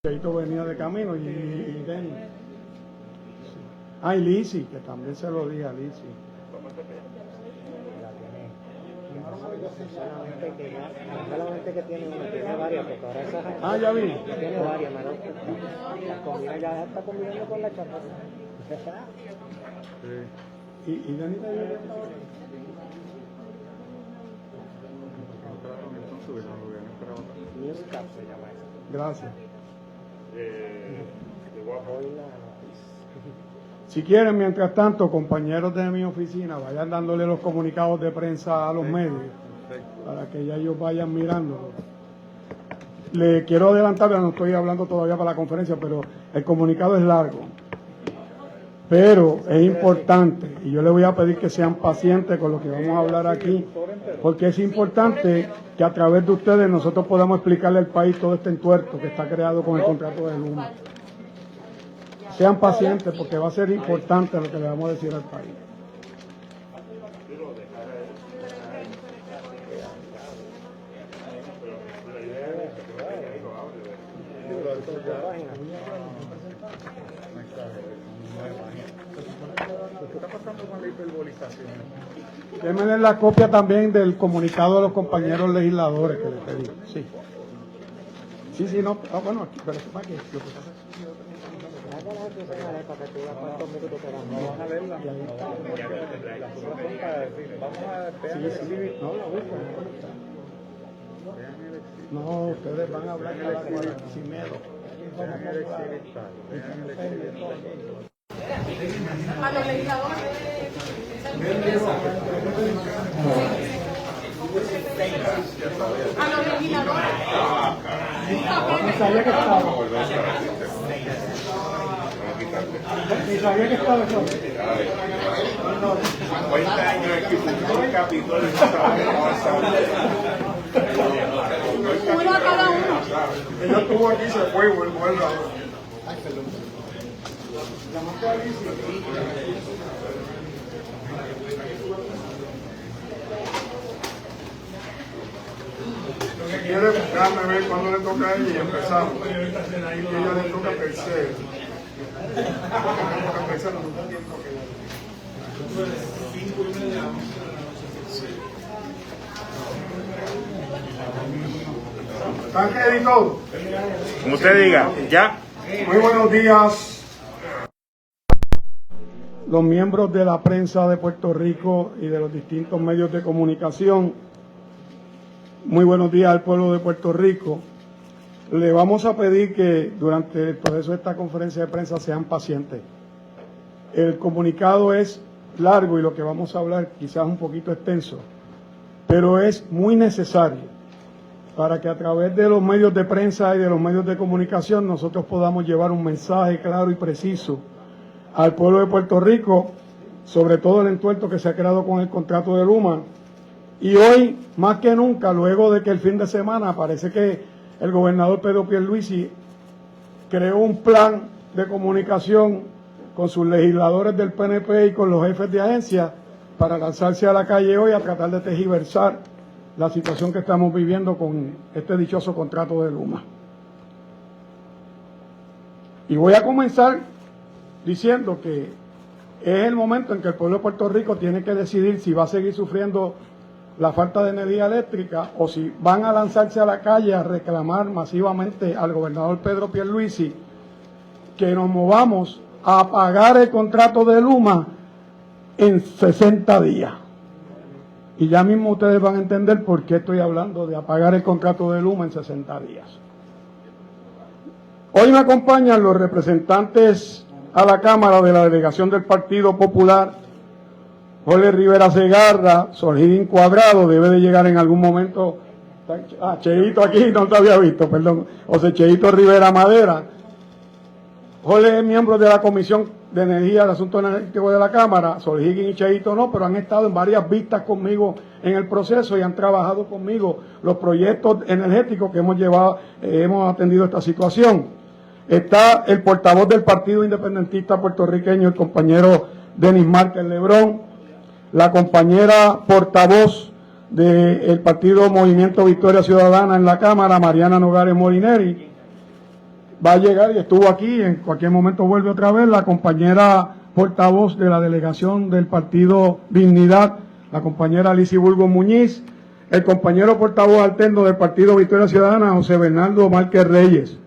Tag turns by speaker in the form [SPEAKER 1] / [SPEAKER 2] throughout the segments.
[SPEAKER 1] Cheito venía de camino y Denny. Ah, y Lizzy, que también se lo dije a Lizzy.
[SPEAKER 2] Solamente que tiene una, tiene varias, porque ahora esa gente
[SPEAKER 1] Ah, ya vi.
[SPEAKER 2] tiene varias, la comida ya está combinando con la chatarra.
[SPEAKER 1] ¿Y Denny te vio?
[SPEAKER 2] Newscap se llama eso.
[SPEAKER 1] Gracias.
[SPEAKER 2] Hoy la
[SPEAKER 1] Si quieren, mientras tanto, compañeros de mi oficina, vayan dándole los comunicados de prensa a los medios, para que ya ellos vayan mirándolo. Le quiero adelantar, no estoy hablando todavía para la conferencia, pero el comunicado es largo. Pero es importante, y yo le voy a pedir que sean pacientes con lo que vamos a hablar aquí, porque es importante que a través de ustedes nosotros podamos explicarle al país todo este entuerto que está creado con el contrato de Luma. Sean pacientes porque va a ser importante lo que le vamos a decir al país.
[SPEAKER 3] ¿Qué está pasando con la hiperbolización?
[SPEAKER 1] Déjenme la copia también del comunicado de los compañeros legisladores que les pedí. Sí. Sí, no. Ah, bueno, aquí, pero ¿para qué?
[SPEAKER 2] para que tú veas cuántos minutos te dan.
[SPEAKER 3] Vamos a verla. Vamos a ver.
[SPEAKER 1] No, la busco. No, ustedes van a hablar cada cual sin miedo.
[SPEAKER 4] A los legisladores. A los legisladores.
[SPEAKER 1] Ni sabía que estaba. Ni sabía que estaba eso.
[SPEAKER 3] 50 años aquí, un Capitolio.
[SPEAKER 4] Uno a cada uno.
[SPEAKER 3] Ella estuvo aquí, se fue, vuelve ahora. Lo que quiere es buscarme, ver cuándo le toca a ella y empezamos. Y ella le toca tercero. Le toca tercero, no da tiempo que ¿están ready todos?
[SPEAKER 5] Como usted diga, ya.
[SPEAKER 3] Muy buenos días.
[SPEAKER 1] Los miembros de la prensa de Puerto Rico y de los distintos medios de comunicación, muy buenos días al pueblo de Puerto Rico. Le vamos a pedir que durante el proceso de esta conferencia de prensa sean pacientes. El comunicado es largo y lo que vamos a hablar quizás un poquito extenso, pero es muy necesario para que a través de los medios de prensa y de los medios de comunicación nosotros podamos llevar un mensaje claro y preciso al pueblo de Puerto Rico, sobre todo el entuerto que se ha creado con el contrato de Luma. Y hoy, más que nunca, luego de que el fin de semana parece que el gobernador Pedro Pierluisi creó un plan de comunicación con sus legisladores del PNP y con los jefes de agencia para lanzarse a la calle hoy a tratar de tergiversar la situación que estamos viviendo con este dichoso contrato de Luma. Y voy a comenzar diciendo que es el momento en que el pueblo de Puerto Rico tiene que decidir si va a seguir sufriendo la falta de energía eléctrica o si van a lanzarse a la calle a reclamar masivamente al gobernador Pedro Pierluisi que nos movamos a pagar el contrato de Luma en 60 días. Y ya mismo ustedes van a entender por qué estoy hablando de apagar el contrato de Luma en 60 días. Hoy me acompañan los representantes a la Cámara de la delegación del Partido Popular, Jorge Rivera Segarra, Solín Cuadrado, debe de llegar en algún momento. Cheito aquí, no te había visto, perdón. Cheito Rivera Madera. Jorge es miembro de la Comisión de Energía de Asuntos Energéticos de la Cámara, Solín y Cheito no, pero han estado en varias vistas conmigo en el proceso y han trabajado conmigo los proyectos energéticos que hemos llevado, hemos atendido esta situación. Está el portavoz del Partido Independentista puertorriqueño, el compañero Denis Márquez Lebrón, la compañera portavoz del Partido Movimiento Victoria Ciudadana en la Cámara, Mariana Nogales Molineri, va a llegar y estuvo aquí, en cualquier momento vuelve otra vez, la compañera portavoz de la delegación del Partido Dignidad, la compañera Alicia Burgos Muñiz, el compañero portavoz alterno del Partido Victoria Ciudadana, José Bernardo Márquez Reyes.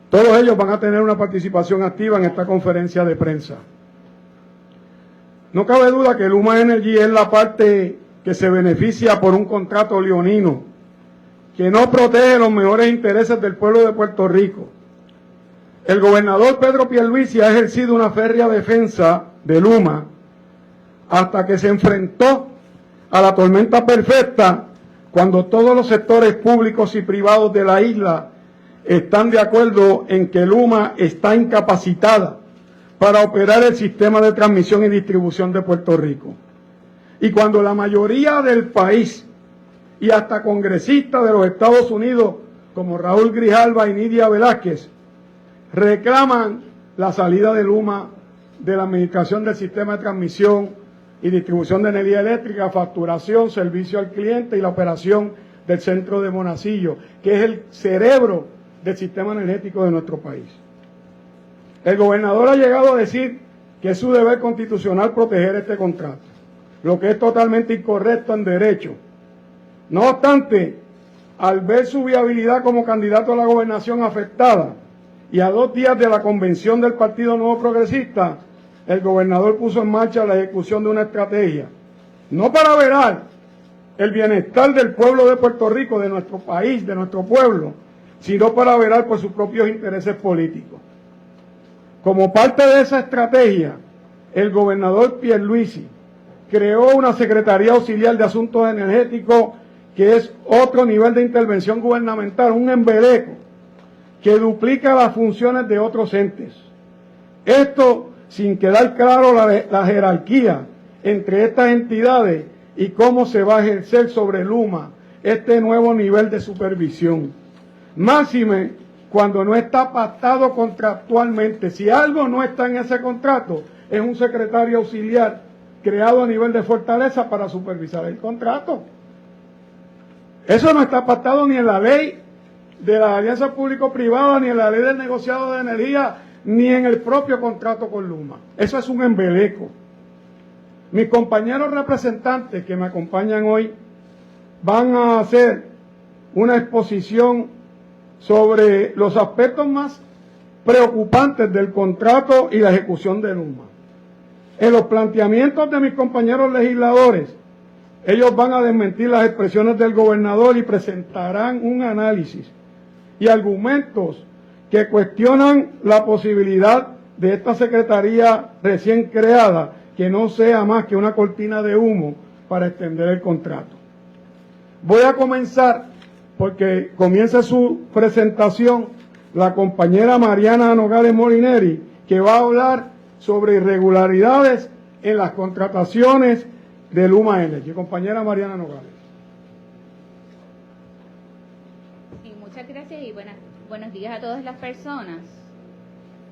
[SPEAKER 1] Todos ellos van a tener una participación activa en esta conferencia de prensa. No cabe duda que Luma Energy es la parte que se beneficia por un contrato leonino que no protege los mejores intereses del pueblo de Puerto Rico. El gobernador Pedro Pierluisi ha ejercido una férrea defensa de Luma hasta que se enfrentó a la tormenta perfecta, cuando todos los sectores públicos y privados de la isla están de acuerdo en que Luma está incapacitada para operar el sistema de transmisión y distribución de Puerto Rico. Y cuando la mayoría del país y hasta congresistas de los Estados Unidos, como Raúl Grijalva y Nidia Velázquez, reclaman la salida de Luma de la administración del sistema de transmisión y distribución de energía eléctrica, facturación, servicio al cliente y la operación del centro de Monacillo, que es el cerebro del sistema energético de nuestro país. El gobernador ha llegado a decir que es su deber constitucional proteger este contrato, lo que es totalmente incorrecto en derecho. No obstante, al ver su viabilidad como candidato a la gobernación afectada y a 2 días de la convención del Partido Nuevo Progresista, el gobernador puso en marcha la ejecución de una estrategia, no para velar el bienestar del pueblo de Puerto Rico, de nuestro país, de nuestro pueblo, sino para velar por sus propios intereses políticos. Como parte de esa estrategia, el gobernador Pierluisi creó una Secretaría Auxiliar de Asuntos Energéticos, que es otro nivel de intervención gubernamental, un embeleco que duplica las funciones de otros entes. Esto sin quedar claro la jerarquía entre estas entidades y cómo se va a ejercer sobre Luma este nuevo nivel de supervisión. Máxime cuando no está pactado contractualmente. Si algo no está en ese contrato, es un secretario auxiliar creado a nivel de Fortaleza para supervisar el contrato. Eso no está pactado ni en la ley de las alianzas público-privadas, ni en la ley del negociado de energía, ni en el propio contrato con Luma. Eso es un embeleco. Mis compañeros representantes que me acompañan hoy van a hacer una exposición sobre los aspectos más preocupantes del contrato y la ejecución de Luma. En los planteamientos de mis compañeros legisladores, ellos van a desmentir las expresiones del gobernador y presentarán un análisis y argumentos que cuestionan la posibilidad de esta secretaría recién creada, que no sea más que una cortina de humo para extender el contrato. Voy a comenzar porque comienza su presentación la compañera Mariana Nogales Molineri, que va a hablar sobre irregularidades en las contrataciones de Luma Energy. Compañera Mariana Nogales.
[SPEAKER 6] Sí, muchas gracias y buenos días a todas las personas.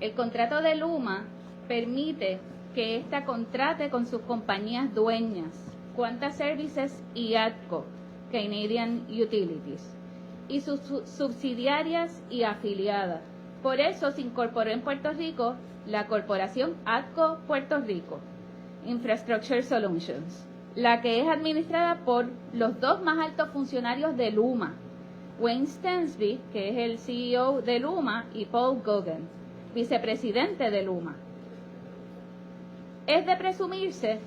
[SPEAKER 6] El contrato de Luma permite que ésta contrate con sus compañías dueñas, Quanta Services y ATCO, Canadian Utilities, y sus subsidiarias y afiliadas. Por eso se incorporó en Puerto Rico la corporación ATCO Puerto Rico, Infrastructure Solutions, la que es administrada por los 2 más altos funcionarios de Luma, Wayne Stensby, que es el CEO de Luma, y Paul Gauguin, vicepresidente de Luma. Es de presumirse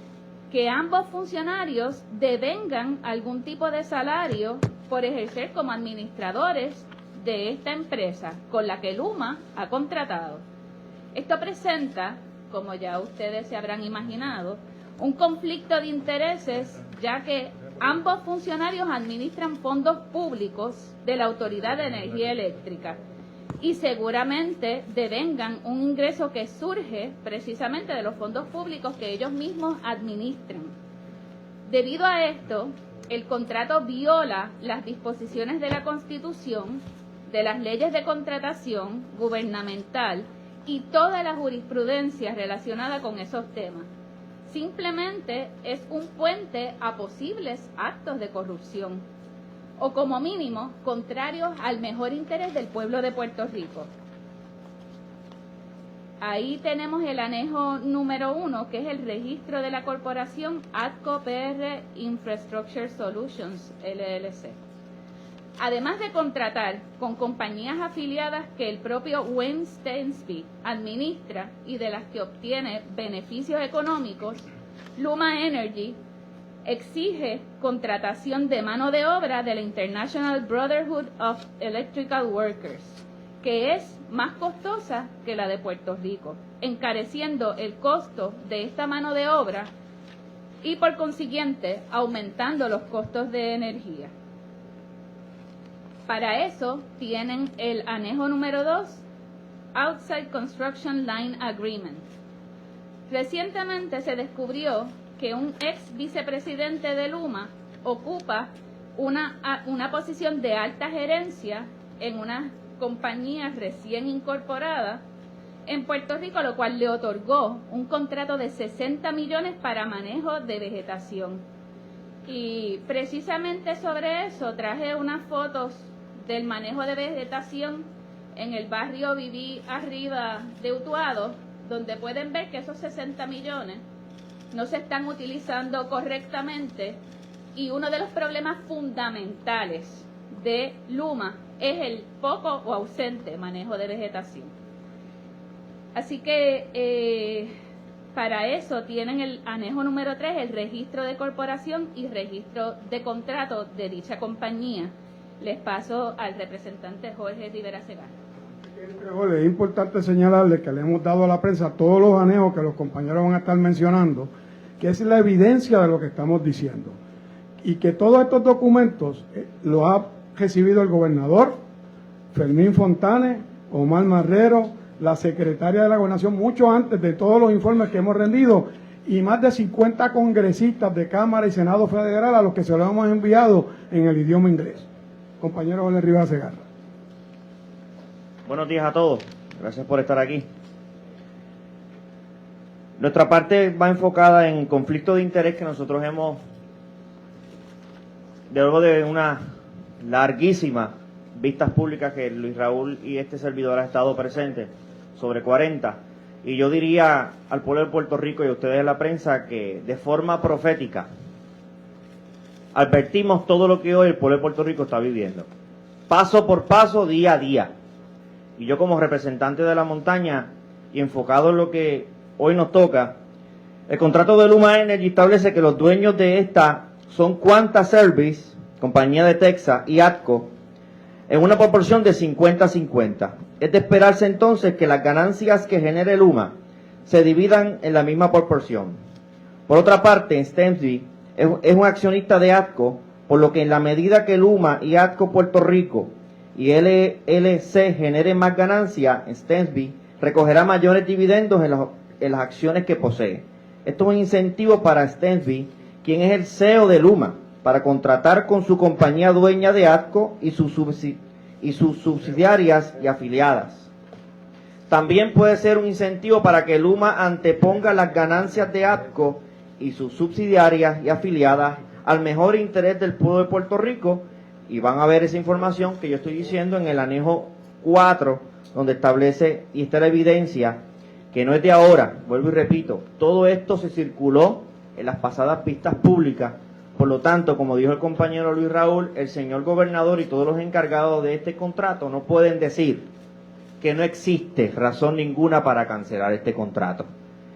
[SPEAKER 6] que ambos funcionarios devengan algún tipo de salario por ejercer como administradores de esta empresa con la que Luma ha contratado. Esto presenta, como ya ustedes se habrán imaginado, un conflicto de intereses, ya que ambos funcionarios administran fondos públicos de la Autoridad de Energía Eléctrica y seguramente devengan un ingreso que surge precisamente de los fondos públicos que ellos mismos administran. Debido a esto, el contrato viola las disposiciones de la Constitución, de las leyes de contratación gubernamental y toda la jurisprudencia relacionada con esos temas. Simplemente es un puente a posibles actos de corrupción. o como mínimo contrarios al mejor interés del pueblo de Puerto Rico. Ahí tenemos el anejo número 1, que es el registro de la corporación ATCO PR Infrastructure Solutions, LLC. Además de contratar con compañías afiliadas que el propio Wayne Stensby administra y de las que obtiene beneficios económicos, Luma Energy exige contratación de mano de obra de la International Brotherhood of Electrical Workers, que es más costosa que la de Puerto Rico, encareciendo el costo de esta mano de obra y por consiguiente aumentando los costos de energía. Para eso tienen el anejo número 2, Outside Construction Line Agreement. Recientemente se descubrió que un ex vicepresidente de Luma ocupa una posición de alta gerencia en una compañía recién incorporada en Puerto Rico, lo cual le otorgó un contrato de 60 millones para manejo de vegetación. Y precisamente sobre eso traje unas fotos del manejo de vegetación en el barrio Viví Arriba de Utuado, donde pueden ver que esos 60 millones no se están utilizando correctamente, y uno de los problemas fundamentales de Luma es el poco o ausente manejo de vegetación. Así que para eso tienen el anejo número 3, el registro de corporación y registro de contrato de dicha compañía. Les paso al representante Jorge Rivera Segarra.
[SPEAKER 1] Es importante señalarle que le hemos dado a la prensa todos los anejos que los compañeros van a estar mencionando, que es la evidencia de lo que estamos diciendo. Y que todos estos documentos los ha recibido el gobernador, Fermín Fontanes, Omar Marrero, la secretaria de la Gobernación, mucho antes de todos los informes que hemos rendido, y más de 50 congresistas de Cámara y Senado Federal a los que se lo hemos enviado en el idioma inglés. Compañero Jorge Rivera Segarra.
[SPEAKER 7] Buenos días a todos. Gracias por estar aquí. Nuestra parte va enfocada en conflicto de interés que nosotros hemos, luego de una larguísima vistas públicas que Luis Raúl y este servidor ha estado presente, sobre 40, y yo diría al pueblo de Puerto Rico y a ustedes en la prensa que de forma profética advertimos todo lo que hoy el pueblo de Puerto Rico está viviendo, paso por paso, día a día. Y yo como representante de la montaña y enfocado en lo que hoy nos toca, el contrato de Luma Energy establece que los dueños de esta son Quanta Service, compañía de Texas, y ATCO, en una proporción de 50-50. Es de esperarse entonces que las ganancias que genere Luma se dividan en la misma proporción. Por otra parte, Stensby es un accionista de ATCO, por lo que en la medida que Luma y ATCO Puerto Rico y LLC generen más ganancias, Stensby recogerá mayores dividendos en las acciones que posee. Esto es un incentivo para Stensby, quien es el CEO de Luma, para contratar con su compañía dueña de ATCO y sus subsidiarias y afiliadas. También puede ser un incentivo para que Luma anteponga las ganancias de ATCO y sus subsidiarias y afiliadas al mejor interés del pueblo de Puerto Rico, y van a ver esa información que yo estoy diciendo en el anejo 4, donde establece, y está la evidencia, que no es de ahora, vuelvo y repito, todo esto se circuló en las pasadas vistas públicas. Por lo tanto, como dijo el compañero Luis Raúl, el señor gobernador y todos los encargados de este contrato no pueden decir que no existe razón ninguna para cancelar este contrato.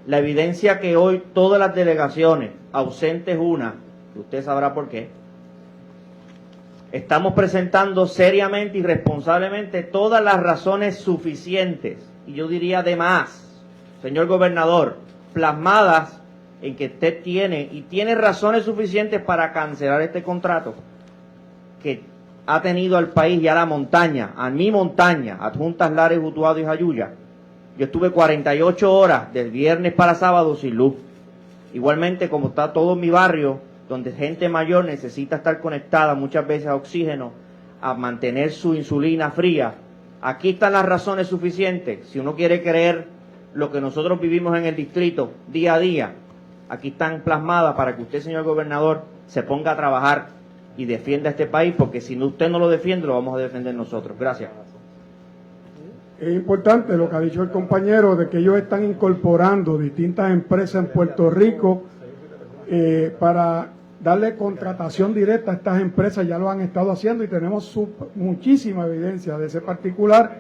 [SPEAKER 7] La evidencia que hoy todas las delegaciones, ausentes una, usted sabrá por qué, estamos presentando seriamente y responsablemente todas las razones suficientes, y yo diría de más, señor gobernador, plasmadas en que usted tiene razones suficientes para cancelar este contrato que ha tenido al país y a la montaña, a mi montaña, Adjuntas Lares, Utuado y Jayuya. Yo estuve 48 horas del viernes para sábado sin luz. Igualmente, como está todo mi barrio, donde gente mayor necesita estar conectada muchas veces a oxígeno, a mantener su insulina fría. Aquí están las razones suficientes. Si uno quiere creer lo que nosotros vivimos en el distrito día a día, aquí están plasmadas para que usted, señor gobernador, se ponga a trabajar y defienda a este país, porque si usted no lo defiende, lo vamos a defender nosotros. Gracias.
[SPEAKER 1] Es importante lo que ha dicho el compañero de que ellos están incorporando distintas empresas en Puerto Rico para darle contratación directa a estas empresas. Ya lo han estado haciendo y tenemos muchísima evidencia de ese particular,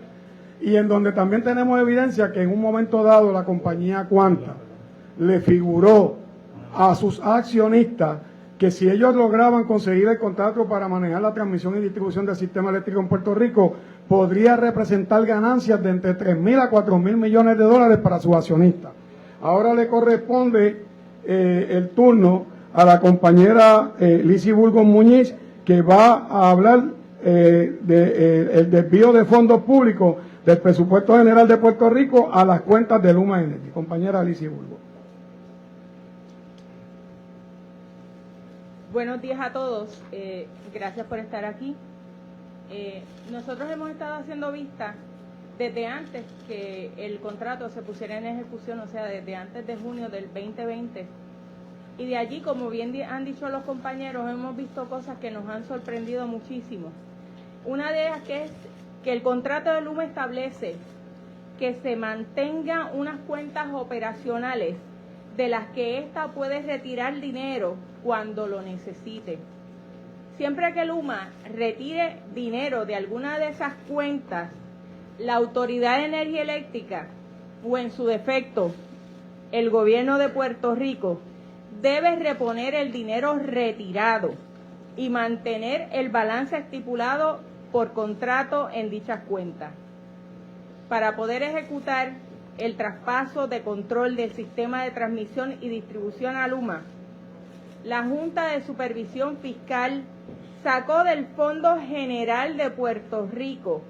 [SPEAKER 1] y en donde también tenemos evidencia que en un momento dado la compañía Quanta le figuró a sus accionistas que si ellos lograban conseguir el contrato para manejar la transmisión y distribución del sistema eléctrico en Puerto Rico, podría representar ganancias de entre 3.000 a 4.000 millones de dólares para sus accionistas. Ahora le corresponde el turno a la compañera Lizy Burgos Muñiz, que va a hablar del desvío de fondos públicos del presupuesto general de Puerto Rico a las cuentas de Luma Energy. Compañera Lizy Burgos.
[SPEAKER 6] Buenos días a todos, gracias por estar aquí. Nosotros hemos estado haciendo vista desde antes que el contrato se pusiera en ejecución, o sea, desde antes de junio del 2020. Y de allí, como bien han dicho los compañeros, hemos visto cosas que nos han sorprendido muchísimo. Una de ellas que es que el contrato de Luma establece que se mantengan unas cuentas operacionales de las que ésta puede retirar dinero cuando lo necesite. Siempre que Luma retire dinero de alguna de esas cuentas, la Autoridad de Energía Eléctrica, o en su defecto, el gobierno de Puerto Rico, debe reponer el dinero retirado y mantener el balance estipulado por contrato en dichas cuentas. Para poder ejecutar el traspaso de control del sistema de transmisión y distribución a Luma, la Junta de Supervisión Fiscal sacó del Fondo General de Puerto Rico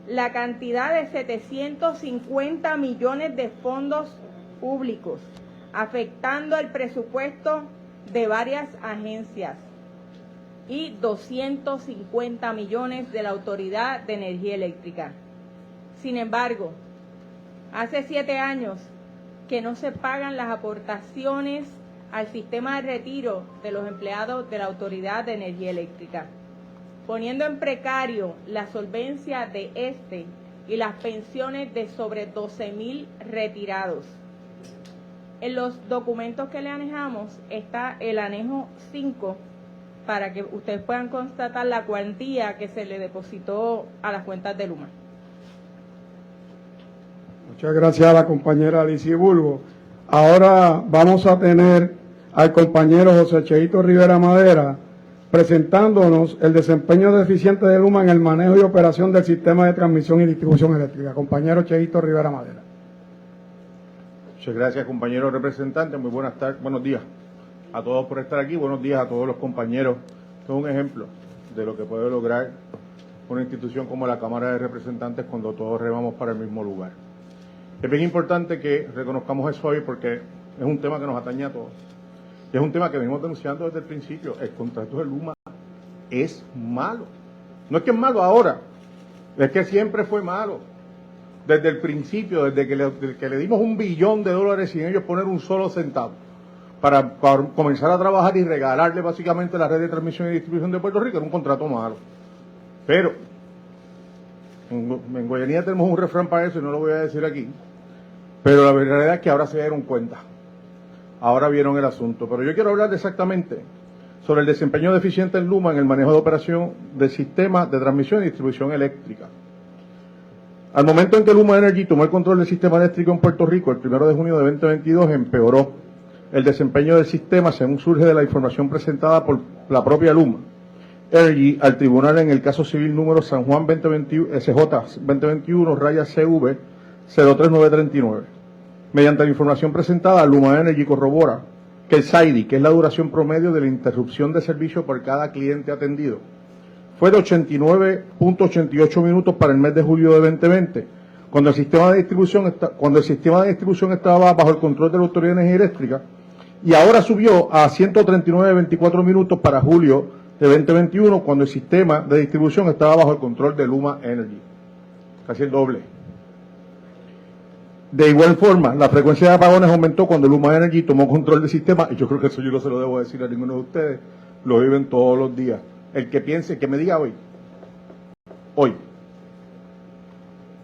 [SPEAKER 6] la cantidad de 750 millones de fondos públicos, afectando el presupuesto de varias agencias, y 250 millones de la Autoridad de Energía Eléctrica. Sin embargo, hace 7 años que no se pagan las aportaciones al sistema de retiro de los empleados de la Autoridad de Energía Eléctrica, poniendo en precario la solvencia de este y las pensiones de sobre 12.000 retirados. En los documentos que le anexamos está el anejo 5 para que ustedes puedan constatar la cuantía que se le depositó a las cuentas de Luma.
[SPEAKER 1] Muchas gracias a la compañera Lizy Burgos. Ahora vamos a tener al compañero José Cheito Rivera Madera presentándonos el desempeño deficiente de Luma en el manejo y operación del sistema de transmisión y distribución eléctrica. Compañero Cheito Rivera Madera.
[SPEAKER 8] Muchas gracias, compañeros representantes. Muy buenas tardes, buenos días a todos por estar aquí. Buenos días a todos los compañeros. Esto es un ejemplo de lo que puede lograr una institución como la Cámara de Representantes cuando todos remamos para el mismo lugar. Es bien importante que reconozcamos eso hoy porque es un tema que nos atañe a todos. Y es un tema que venimos denunciando desde el principio. El contrato de Luma es malo. No es que es malo ahora, es que siempre fue malo. Desde el principio, desde que le dimos $1 billón sin ellos poner un solo centavo para comenzar a trabajar y regalarle básicamente la red de transmisión y distribución de Puerto Rico, era un contrato malo. Pero en Guayanilla tenemos un refrán para eso y no lo voy a decir aquí, pero la verdad es que ahora se dieron cuenta, ahora vieron el asunto. Pero yo quiero hablar exactamente sobre el desempeño deficiente en Luma en el manejo de operación del sistema de transmisión y distribución eléctrica. Al momento en que Luma Energy tomó el control del sistema eléctrico en Puerto Rico, el 1 de junio de 2022, empeoró el desempeño del sistema según surge de la información presentada por la propia Luma Energy al tribunal en el caso civil número San Juan 2021, SJ 2021-CV 03939. Mediante la información presentada, Luma Energy corrobora que el SAIDI, que es la duración promedio de la interrupción de servicio por cada cliente atendido, fue de 89.88 minutos para el mes de julio de 2020, cuando el sistema de distribución estaba bajo el control de la Autoridad de Energía Eléctrica, y ahora subió a 139.24 minutos para julio de 2021, cuando el sistema de distribución estaba bajo el control de Luma Energy. Casi el doble. De igual forma, la frecuencia de apagones aumentó cuando Luma Energy tomó control del sistema, y yo creo que eso yo no se lo debo decir a ninguno de ustedes, lo viven todos los días. el que piense, que me diga hoy,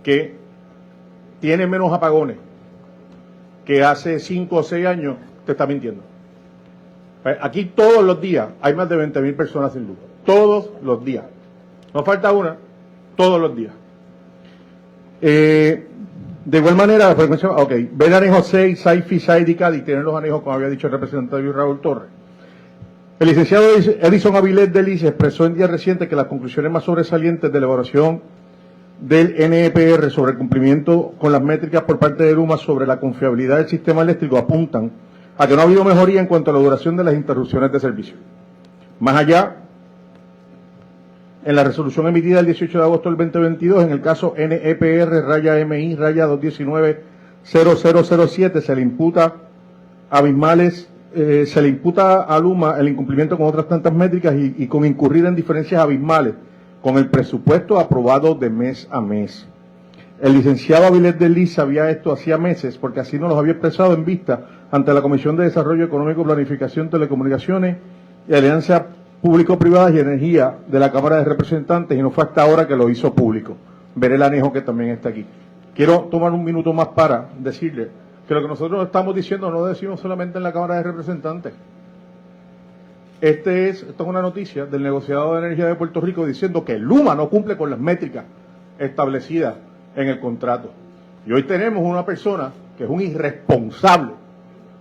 [SPEAKER 8] que tiene menos apagones que hace 5 o 6 años, te está mintiendo. Aquí todos los días hay más de 20.000 personas sin luz. Todos los días. No falta una, todos los días. De igual manera, la frecuencia, ver anejos 6, SAIFI, SAID y CADI, tienen los anejos, como había dicho el representante Luis Raúl Torres. El licenciado Edison Avilés de Lice expresó en días recientes que las conclusiones más sobresalientes de la elaboración del NEPR sobre el cumplimiento con las métricas por parte de Luma sobre la confiabilidad del sistema eléctrico apuntan a que no ha habido mejoría en cuanto a la duración de las interrupciones de servicio. Más allá, en la resolución emitida el 18 de agosto del 2022, en el caso NEPR-MI-219-0007, se le imputa a Luma el incumplimiento con otras tantas métricas y con incurrir en diferencias abismales con el presupuesto aprobado de mes a mes. El licenciado Avilés de Liz sabía esto hacía meses, porque así nos lo había expresado en vista ante la Comisión de Desarrollo Económico, Planificación, Telecomunicaciones y Alianza Público-Privadas y Energía de la Cámara de Representantes, y no fue hasta ahora que lo hizo público. Veré el anejo que también está aquí. Quiero tomar un minuto más para decirle que lo que nosotros estamos diciendo no lo decimos solamente en la Cámara de Representantes. Esto es una noticia del negociado de energía de Puerto Rico diciendo que Luma no cumple con las métricas establecidas en el contrato. Y hoy tenemos una persona que es un irresponsable,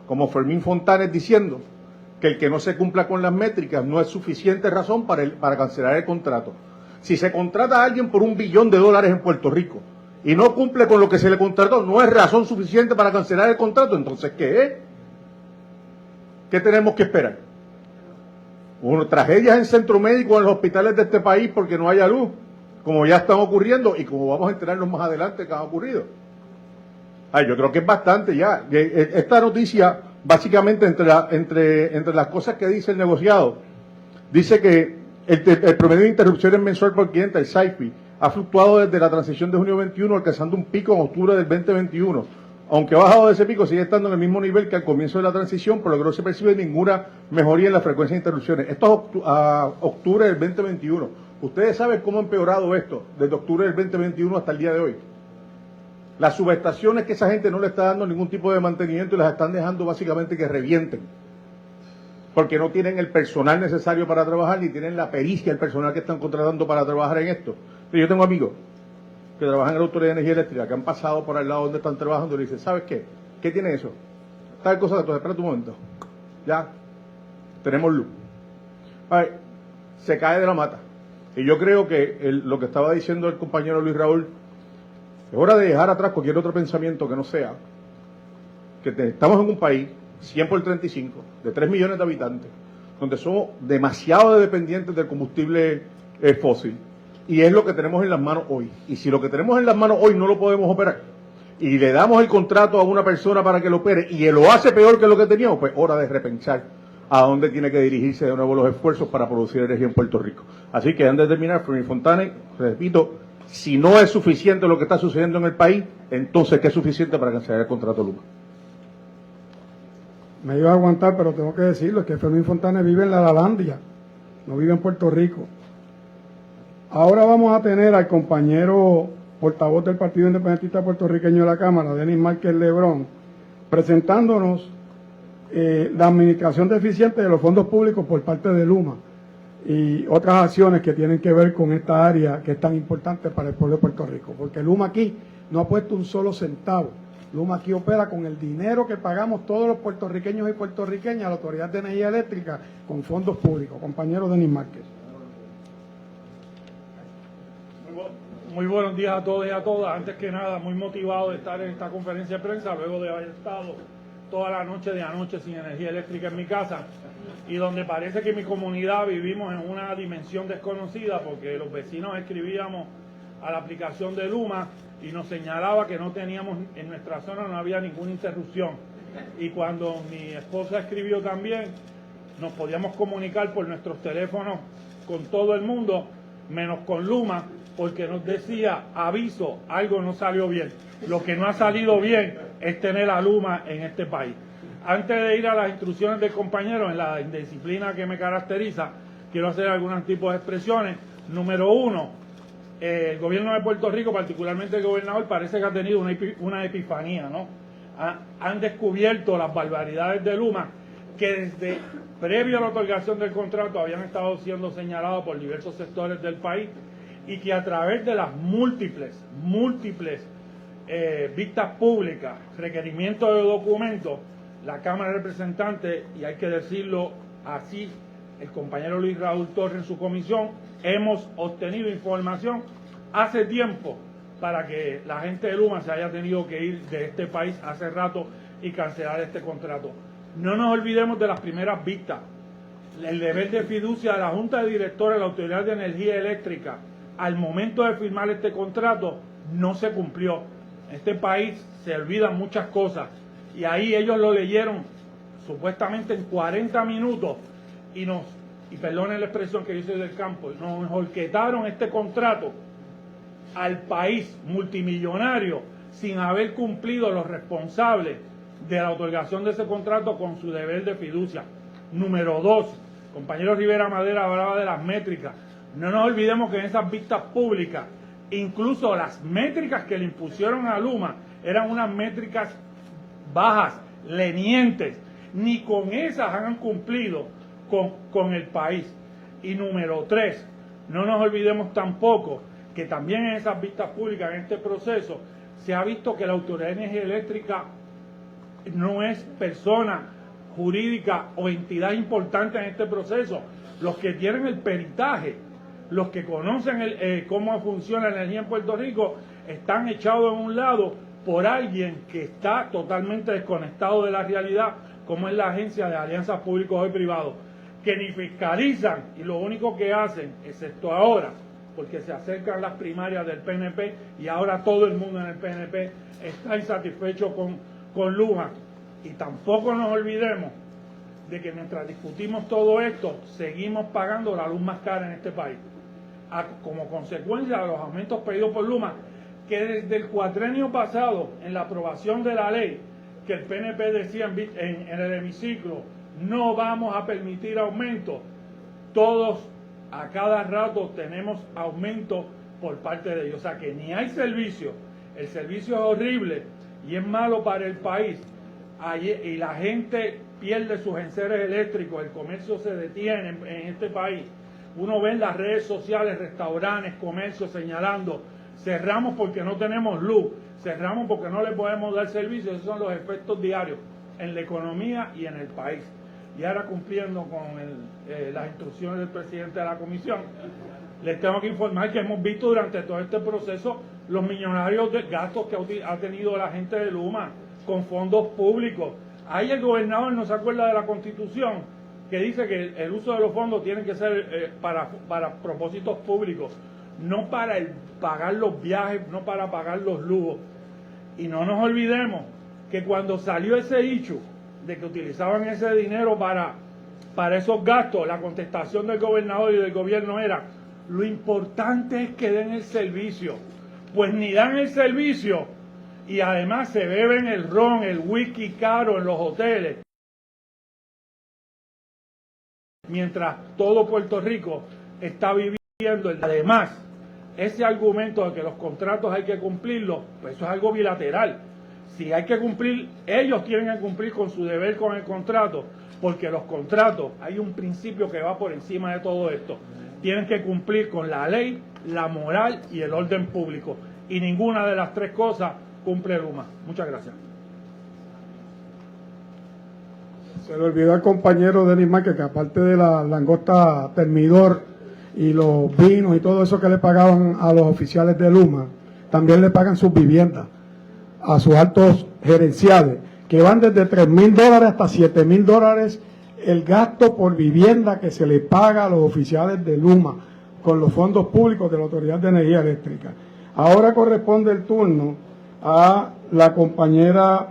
[SPEAKER 8] como Fermín Fontanes, diciendo que el que no se cumpla con las métricas no es suficiente razón para cancelar el contrato. Si se contrata a alguien por $1 billón en Puerto Rico y no cumple con lo que se le contrató, no es razón suficiente para cancelar el contrato. Entonces, ¿qué es? ¿Qué tenemos que esperar? Tragedias en centro médico en los hospitales de este país porque no haya luz, como ya están ocurriendo y como vamos a enterarnos más adelante que han ocurrido. Yo creo que es bastante ya. Esta noticia, básicamente, entre las cosas que dice el negociado, dice que el promedio de interrupciones mensual por cliente, el SAIFI, ha fluctuado desde la transición de junio 21, alcanzando un pico en octubre del 2021. Aunque ha bajado de ese pico, sigue estando en el mismo nivel que al comienzo de la transición, por lo que no se percibe ninguna mejoría en la frecuencia de interrupciones. Esto es a octubre del 2021. ¿Ustedes saben cómo ha empeorado esto desde octubre del 2021 hasta el día de hoy? Las subestaciones que esa gente no le está dando ningún tipo de mantenimiento y las están dejando básicamente que revienten. Porque no tienen el personal necesario para trabajar, ni tienen la pericia, el personal que están contratando para trabajar en esto. Pero yo tengo amigos que trabajan en la Autoridad de Energía Eléctrica, que han pasado por al lado donde están trabajando y le dicen, ¿sabes qué? ¿Qué tiene eso? Tal cosa, entonces, espera un momento. Ya, tenemos luz. Se cae de la mata. Y yo creo que lo que estaba diciendo el compañero Luis Raúl, es hora de dejar atrás cualquier otro pensamiento que no sea que estamos en un país, 100 por 35, de 3 millones de habitantes, donde somos demasiado dependientes del combustible fósil. Y es lo que tenemos en las manos hoy. Y si lo que tenemos en las manos hoy no lo podemos operar, y le damos el contrato a una persona para que lo opere, y él lo hace peor que lo que teníamos, pues hora de repensar a dónde tiene que dirigirse de nuevo los esfuerzos para producir energía en Puerto Rico. Así que antes de terminar, Fermín Fontanes, repito, si no es suficiente lo que está sucediendo en el país, entonces ¿qué es suficiente para cancelar el contrato Luma?
[SPEAKER 1] Me iba a aguantar, pero tengo que decirlo, es que Fermín Fontanes vive en la Lalandia, no vive en Puerto Rico. Ahora vamos a tener al compañero portavoz del Partido Independentista Puertorriqueño de la Cámara, Denis Márquez Lebrón, presentándonos la administración deficiente de los fondos públicos por parte de Luma y otras acciones que tienen que ver con esta área que es tan importante para el pueblo de Puerto Rico, porque Luma aquí no ha puesto un solo centavo. Luma aquí opera con el dinero que pagamos todos los puertorriqueños y puertorriqueñas a la Autoridad de Energía Eléctrica con fondos públicos. Compañero Denis Márquez.
[SPEAKER 9] Muy buenos días a todos y a todas. Antes que nada, muy motivado de estar en esta conferencia de prensa luego de haber estado toda la noche de anoche sin energía eléctrica en mi casa y donde parece que mi comunidad vivimos en una dimensión desconocida porque los vecinos escribíamos a la aplicación de Luma y nos señalaba que no teníamos, en nuestra zona no había ninguna interrupción. Y cuando mi esposa escribió también, nos podíamos comunicar por nuestros teléfonos con todo el mundo, menos con Luma, porque nos decía, aviso, algo no salió bien. Lo que no ha salido bien es tener a Luma en este país. Antes de ir a las instrucciones del compañero, en la indisciplina que me caracteriza, quiero hacer algún tipo de expresiones. Número uno, el gobierno de Puerto Rico, particularmente el gobernador, parece que ha tenido una epifanía, ¿no? Han descubierto las barbaridades de Luma, que desde previo a la otorgación del contrato habían estado siendo señalados por diversos sectores del país, y que a través de las múltiples vistas públicas, requerimientos de documentos, la Cámara de Representantes, y hay que decirlo así, el compañero Luis Raúl Torres en su comisión, hemos obtenido información hace tiempo para que la gente de Luma se haya tenido que ir de este país hace rato y cancelar este contrato. No nos olvidemos de las primeras vistas. El deber de fiducia de la Junta de Directores de la Autoridad de Energía Eléctrica al momento de firmar este contrato no se cumplió. En este país se olvidan muchas cosas, y ahí ellos lo leyeron supuestamente en 40 minutos y perdonen la expresión que yo soy del campo, nos horquetaron este contrato al país multimillonario sin haber cumplido los responsables de la otorgación de ese contrato con su deber de fiducia. Número dos, compañero Rivera Madera hablaba de las métricas. No nos olvidemos que en esas vistas públicas, incluso las métricas que le impusieron a Luma eran unas métricas bajas, lenientes. Ni con esas han cumplido con el país. Y número tres, no nos olvidemos tampoco que también en esas vistas públicas, en este proceso, se ha visto que la Autoridad de Energía Eléctrica no es persona jurídica o entidad importante en este proceso. Los que tienen el peritaje, los que conocen cómo funciona la energía en Puerto Rico, están echados a un lado por alguien que está totalmente desconectado de la realidad, como es la Agencia de Alianzas Públicos y Privados, que ni fiscalizan, y lo único que hacen, excepto ahora, porque se acercan las primarias del PNP y ahora todo el mundo en el PNP está insatisfecho con Luma. Y tampoco nos olvidemos de que mientras discutimos todo esto, seguimos pagando la luz más cara en este país, como consecuencia de los aumentos pedidos por Luma, que desde el cuatrenio pasado, en la aprobación de la ley, que el PNP decía en el hemiciclo, no vamos a permitir aumentos, todos a cada rato tenemos aumento por parte de ellos. O sea que ni hay servicio, el servicio es horrible y es malo para el país, y la gente pierde sus enseres eléctricos, el comercio se detiene en este país. Uno ve en las redes sociales restaurantes, comercios señalando, cerramos porque no tenemos luz, cerramos porque no le podemos dar servicio. Esos son los efectos diarios en la economía y en el país. Y ahora, cumpliendo con las instrucciones del presidente de la comisión, les tengo que informar que hemos visto durante todo este proceso los millonarios gastos que ha tenido la gente de Luma con fondos públicos. Ahí el gobernador no se acuerda de la Constitución, que dice que el uso de los fondos tiene que ser para propósitos públicos, no para pagar los viajes, no para pagar los lujos. Y no nos olvidemos que cuando salió ese hecho de que utilizaban ese dinero para esos gastos, la contestación del gobernador y del gobierno era: lo importante es que den el servicio. Pues ni dan el servicio, y además se beben el ron, el whisky caro en los hoteles, mientras todo Puerto Rico está viviendo. Además, ese argumento de que los contratos hay que cumplirlos, pues eso es algo bilateral. Si hay que cumplir, ellos tienen que cumplir con su deber con el contrato, porque los contratos, hay un principio que va por encima de todo esto. Tienen que cumplir con la ley, la moral y el orden público. Y ninguna de las tres cosas cumple Luma. Muchas gracias.
[SPEAKER 1] Se le olvidó al compañero Denis Márquez que aparte de la langosta termidor y los vinos y todo eso que le pagaban a los oficiales de Luma, también le pagan sus viviendas a sus altos gerenciales, que van desde $3,000 hasta $7,000 el gasto por vivienda que se le paga a los oficiales de Luma con los fondos públicos de la Autoridad de Energía Eléctrica. Ahora corresponde el turno a la compañera,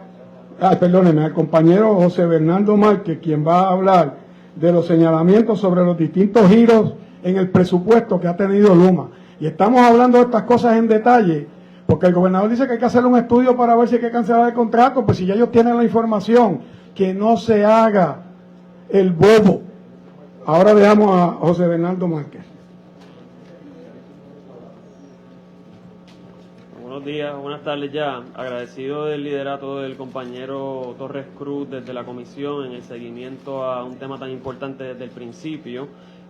[SPEAKER 1] al compañero José Bernardo Márquez, quien va a hablar de los señalamientos sobre los distintos giros en el presupuesto que ha tenido Luma. Y estamos hablando de estas cosas en detalle, porque el gobernador dice que hay que hacer un estudio para ver si hay que cancelar el contrato. Pues si ya ellos tienen la información, que no se haga el bobo. Ahora dejamos a José Bernardo Márquez.
[SPEAKER 10] Buenos días, buenas tardes ya. Agradecido del liderato del compañero Torres Cruz desde la comisión en el seguimiento a un tema tan importante desde el principio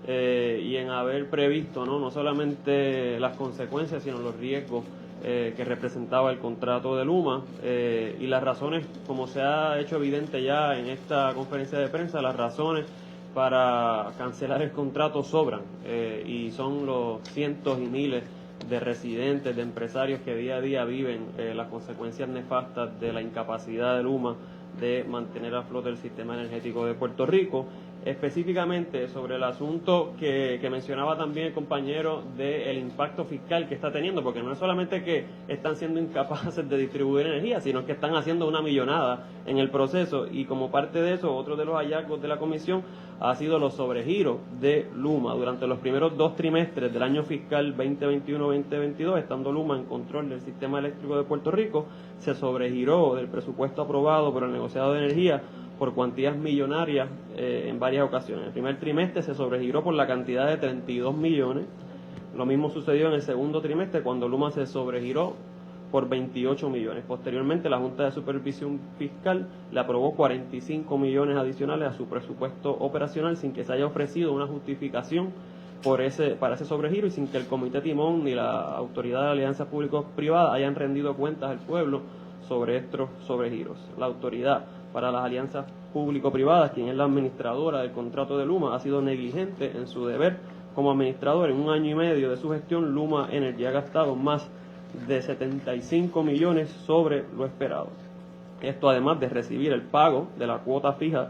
[SPEAKER 10] y en haber previsto no solamente las consecuencias, sino los riesgos que representaba el contrato de Luma y las razones, como se ha hecho evidente ya en esta conferencia de prensa, las razones para cancelar el contrato sobran y son los cientos y miles de residentes, de empresarios que día a día viven las consecuencias nefastas de la incapacidad de Luma de mantener a flote el sistema energético de Puerto Rico. Específicamente sobre el asunto que mencionaba también el compañero del impacto fiscal que está teniendo, porque no es solamente que están siendo incapaces de distribuir energía, sino que están haciendo una millonada en el proceso, y como parte de eso, otro de los hallazgos de la comisión ha sido los sobregiros de Luma durante los primeros 2 trimestres del año fiscal 2021-2022, estando Luma en control del sistema eléctrico de Puerto Rico, se sobregiró del presupuesto aprobado por el negociado de energía por cuantías millonarias en varias ocasiones. En el primer trimestre se sobregiró por la cantidad de 32 millones. Lo mismo sucedió en el segundo trimestre, cuando Luma se sobregiró por 28 millones. Posteriormente, la Junta de Supervisión Fiscal le aprobó 45 millones adicionales a su presupuesto operacional sin que se haya ofrecido una justificación para ese sobregiro y sin que el Comité Timón ni la Autoridad de Alianzas Público-Privadas hayan rendido cuentas al pueblo sobre estos sobregiros. La Autoridad para las Alianzas Público-Privadas, quien es la administradora del contrato de Luma, ha sido negligente en su deber como administrador. En 1 año y medio de su gestión, Luma Energy ha gastado más de 75 millones sobre lo esperado. Esto además de recibir el pago de la cuota fija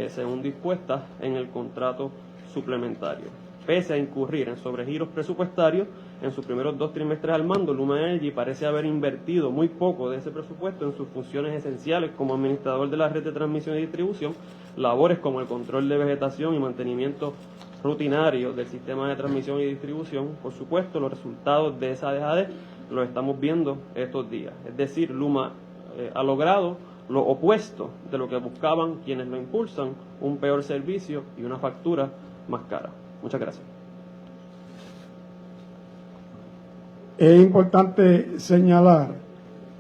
[SPEAKER 10] según dispuesta en el contrato suplementario. Pese a incurrir en sobregiros presupuestarios, en sus primeros 2 trimestres al mando, Luma Energy parece haber invertido muy poco de ese presupuesto en sus funciones esenciales como administrador de la red de transmisión y distribución, labores como el control de vegetación y mantenimiento rutinario del sistema de transmisión y distribución. Por supuesto, los resultados de esa dejadez los estamos viendo estos días. Es decir, Luma ha logrado lo opuesto de lo que buscaban quienes lo impulsan, un peor servicio y una factura más cara. Muchas gracias.
[SPEAKER 1] Es importante señalar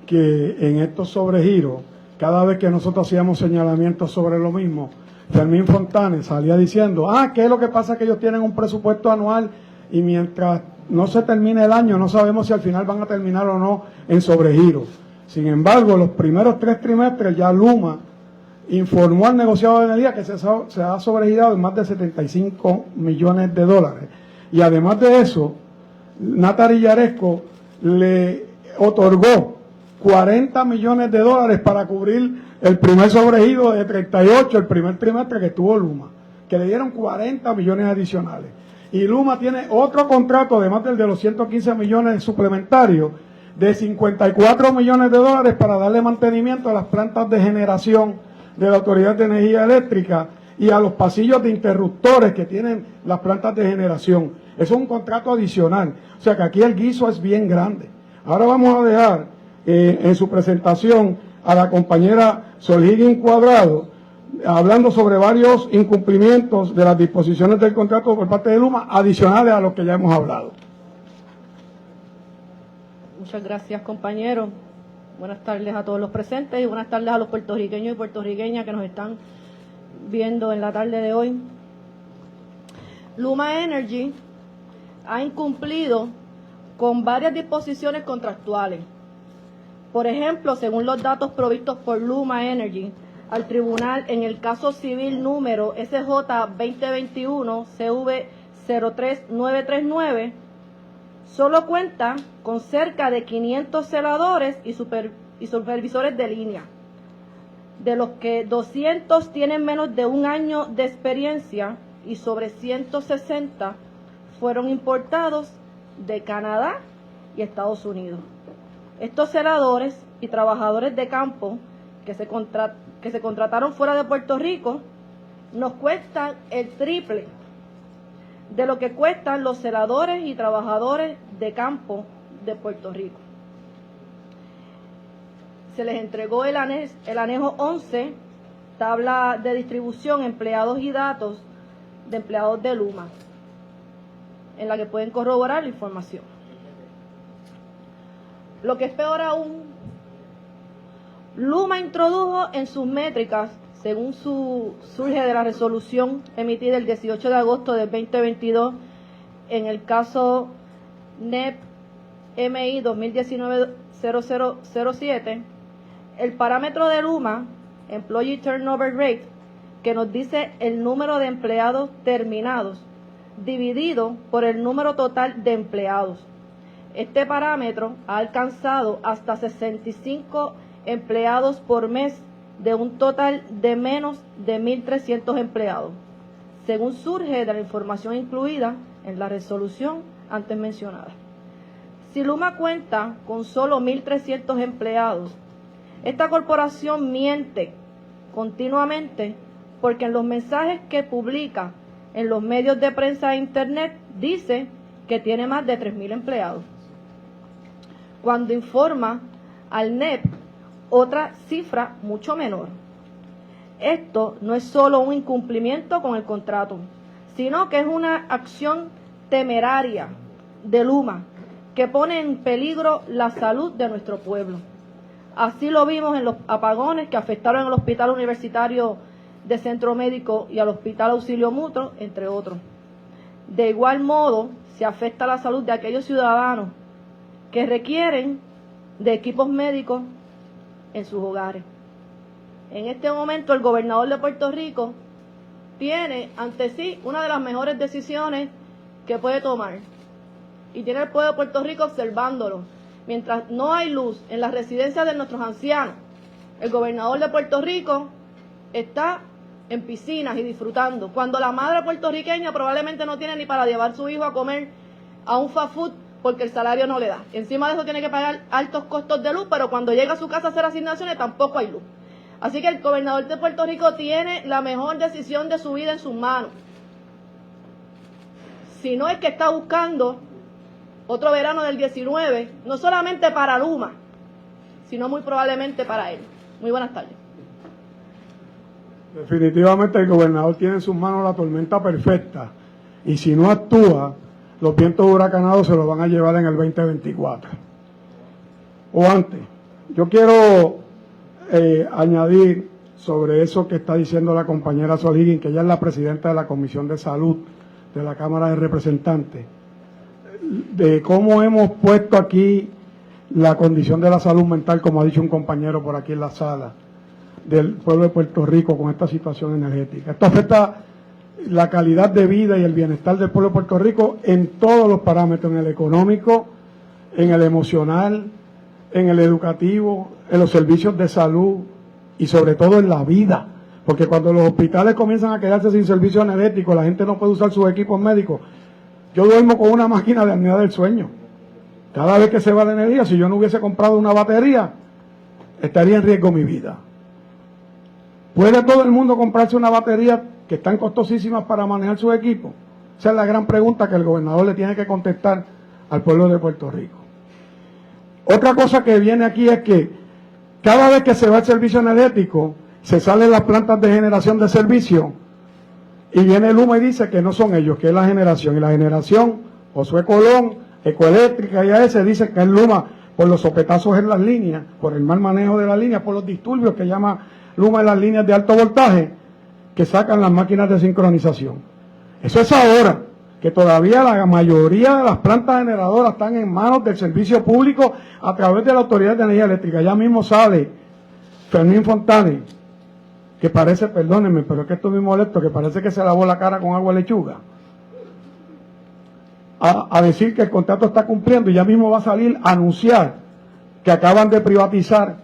[SPEAKER 1] que en estos sobregiros, cada vez que nosotros hacíamos señalamientos sobre lo mismo, Fermín Fontanes salía diciendo, ¿qué es lo que pasa? Que ellos tienen un presupuesto anual y mientras no se termine el año no sabemos si al final van a terminar o no en sobregiros. Sin embargo, los primeros 3 trimestres ya Luma informó al negociado de energía que se ha sobregirado en más de 75 millones de dólares. Y además de eso, Natari Yaresco le otorgó 40 millones de dólares para cubrir el primer sobregiro de 38, el primer trimestre que tuvo Luma, que le dieron 40 millones adicionales. Y Luma tiene otro contrato, además del de los 115 millones suplementarios, de 54 millones de dólares para darle mantenimiento a las plantas de generación de la Autoridad de Energía Eléctrica y a los pasillos de interruptores que tienen las plantas de generación. Eso es un contrato adicional. O sea que aquí el guiso es bien grande. Ahora vamos a dejar en su presentación a la compañera Solhigin Cuadrado hablando sobre varios incumplimientos de las disposiciones del contrato por parte de Luma, adicionales a los que ya hemos hablado.
[SPEAKER 11] Muchas gracias, compañero. Buenas tardes a todos los presentes y buenas tardes a los puertorriqueños y puertorriqueñas que nos están viendo en la tarde de hoy. Luma Energy ha incumplido con varias disposiciones contractuales. Por ejemplo, según los datos provistos por Luma Energy al tribunal en el caso civil número SJ 2021 CV 03939, solo cuenta con cerca de 500 celadores y supervisores de línea, de los que 200 tienen menos de 1 año de experiencia y sobre 160 fueron importados de Canadá y Estados Unidos. Estos celadores y trabajadores de campo que se contrataron fuera de Puerto Rico nos cuestan el triple de lo que cuestan los celadores y trabajadores de campo de Puerto Rico. Se les entregó el anejo 11, tabla de distribución, empleados y datos de empleados de Luma, en la que pueden corroborar la información. Lo que es peor aún, Luma introdujo en sus métricas, según surge de la resolución emitida el 18 de agosto del 2022, en el caso NEP MI 2019-0007, el parámetro de Luma, Employee Turnover Rate, que nos dice el número de empleados terminados, dividido por el número total de empleados. Este parámetro ha alcanzado hasta 65 empleados por mes, de un total de menos de 1.300 empleados, según surge de la información incluida en la resolución antes mencionada. Si Luma cuenta con solo 1.300 empleados, esta corporación miente continuamente, porque en los mensajes que publica en los medios de prensa e internet dice que tiene más de 3.000 empleados, cuando informa al NEP otra cifra mucho menor. Esto no es solo un incumplimiento con el contrato, sino que es una acción temeraria de Luma que pone en peligro la salud de nuestro pueblo. Así lo vimos en los apagones que afectaron al Hospital Universitario de Centro Médico y al Hospital Auxilio Mutuo, entre otros. De igual modo, se afecta la salud de aquellos ciudadanos que requieren de equipos médicos en sus hogares. En este momento, el gobernador de Puerto Rico tiene ante sí una de las mejores decisiones que puede tomar, y tiene el pueblo de Puerto Rico observándolo. Mientras no hay luz en las residencias de nuestros ancianos, el gobernador de Puerto Rico está en piscinas y disfrutando, cuando la madre puertorriqueña probablemente no tiene ni para llevar a su hijo a comer a un fast food porque el salario no le da. Encima de eso tiene que pagar altos costos de luz, pero cuando llega a su casa a hacer asignaciones tampoco hay luz. Así que el gobernador de Puerto Rico tiene la mejor decisión de su vida en sus manos. Si no es que está buscando otro verano del 19, no solamente para Luma, sino muy probablemente para él. Muy buenas tardes.
[SPEAKER 1] Definitivamente el gobernador tiene en sus manos la tormenta perfecta, y si no actúa, los vientos huracanados se los van a llevar en el 2024 o antes. Yo quiero añadir sobre eso que está diciendo la compañera Sol Higgins, que ella es la presidenta de la Comisión de Salud de la Cámara de Representantes, de cómo hemos puesto aquí la condición de la salud mental, como ha dicho un compañero por aquí en la sala, del pueblo de Puerto Rico con esta situación energética. Esto afecta la calidad de vida y el bienestar del pueblo de Puerto Rico en todos los parámetros, en el económico, en el emocional, en el educativo, en los servicios de salud y sobre todo en la vida. Porque cuando los hospitales comienzan a quedarse sin servicio energético, la gente no puede usar sus equipos médicos. Yo duermo con una máquina de apnea del sueño. Cada vez que se va la energía, si yo no hubiese comprado una batería, estaría en riesgo mi vida. ¿Puede todo el mundo comprarse una batería que están costosísimas para manejar su equipo? Esa es la gran pregunta que el gobernador le tiene que contestar al pueblo de Puerto Rico. Otra cosa que viene aquí es que cada vez que se va el servicio energético, se salen las plantas de generación de servicio y viene Luma y dice que no son ellos, que es la generación. Y la generación, Josué Colón, Ecoeléctrica y AES, dice que es Luma por los sopetazos en las líneas, por el mal manejo de las líneas, por los disturbios que llama Luma en las líneas de alto voltaje, que sacan las máquinas de sincronización. Eso es ahora, que todavía la mayoría de las plantas generadoras están en manos del servicio público a través de la Autoridad de Energía Eléctrica. Ya mismo sale Fermín Fontane, que parece, perdónenme, pero es que estoy muy molesto, que parece que se lavó la cara con agua de lechuga, a decir que el contrato está cumpliendo, y ya mismo va a salir a anunciar que acaban de privatizar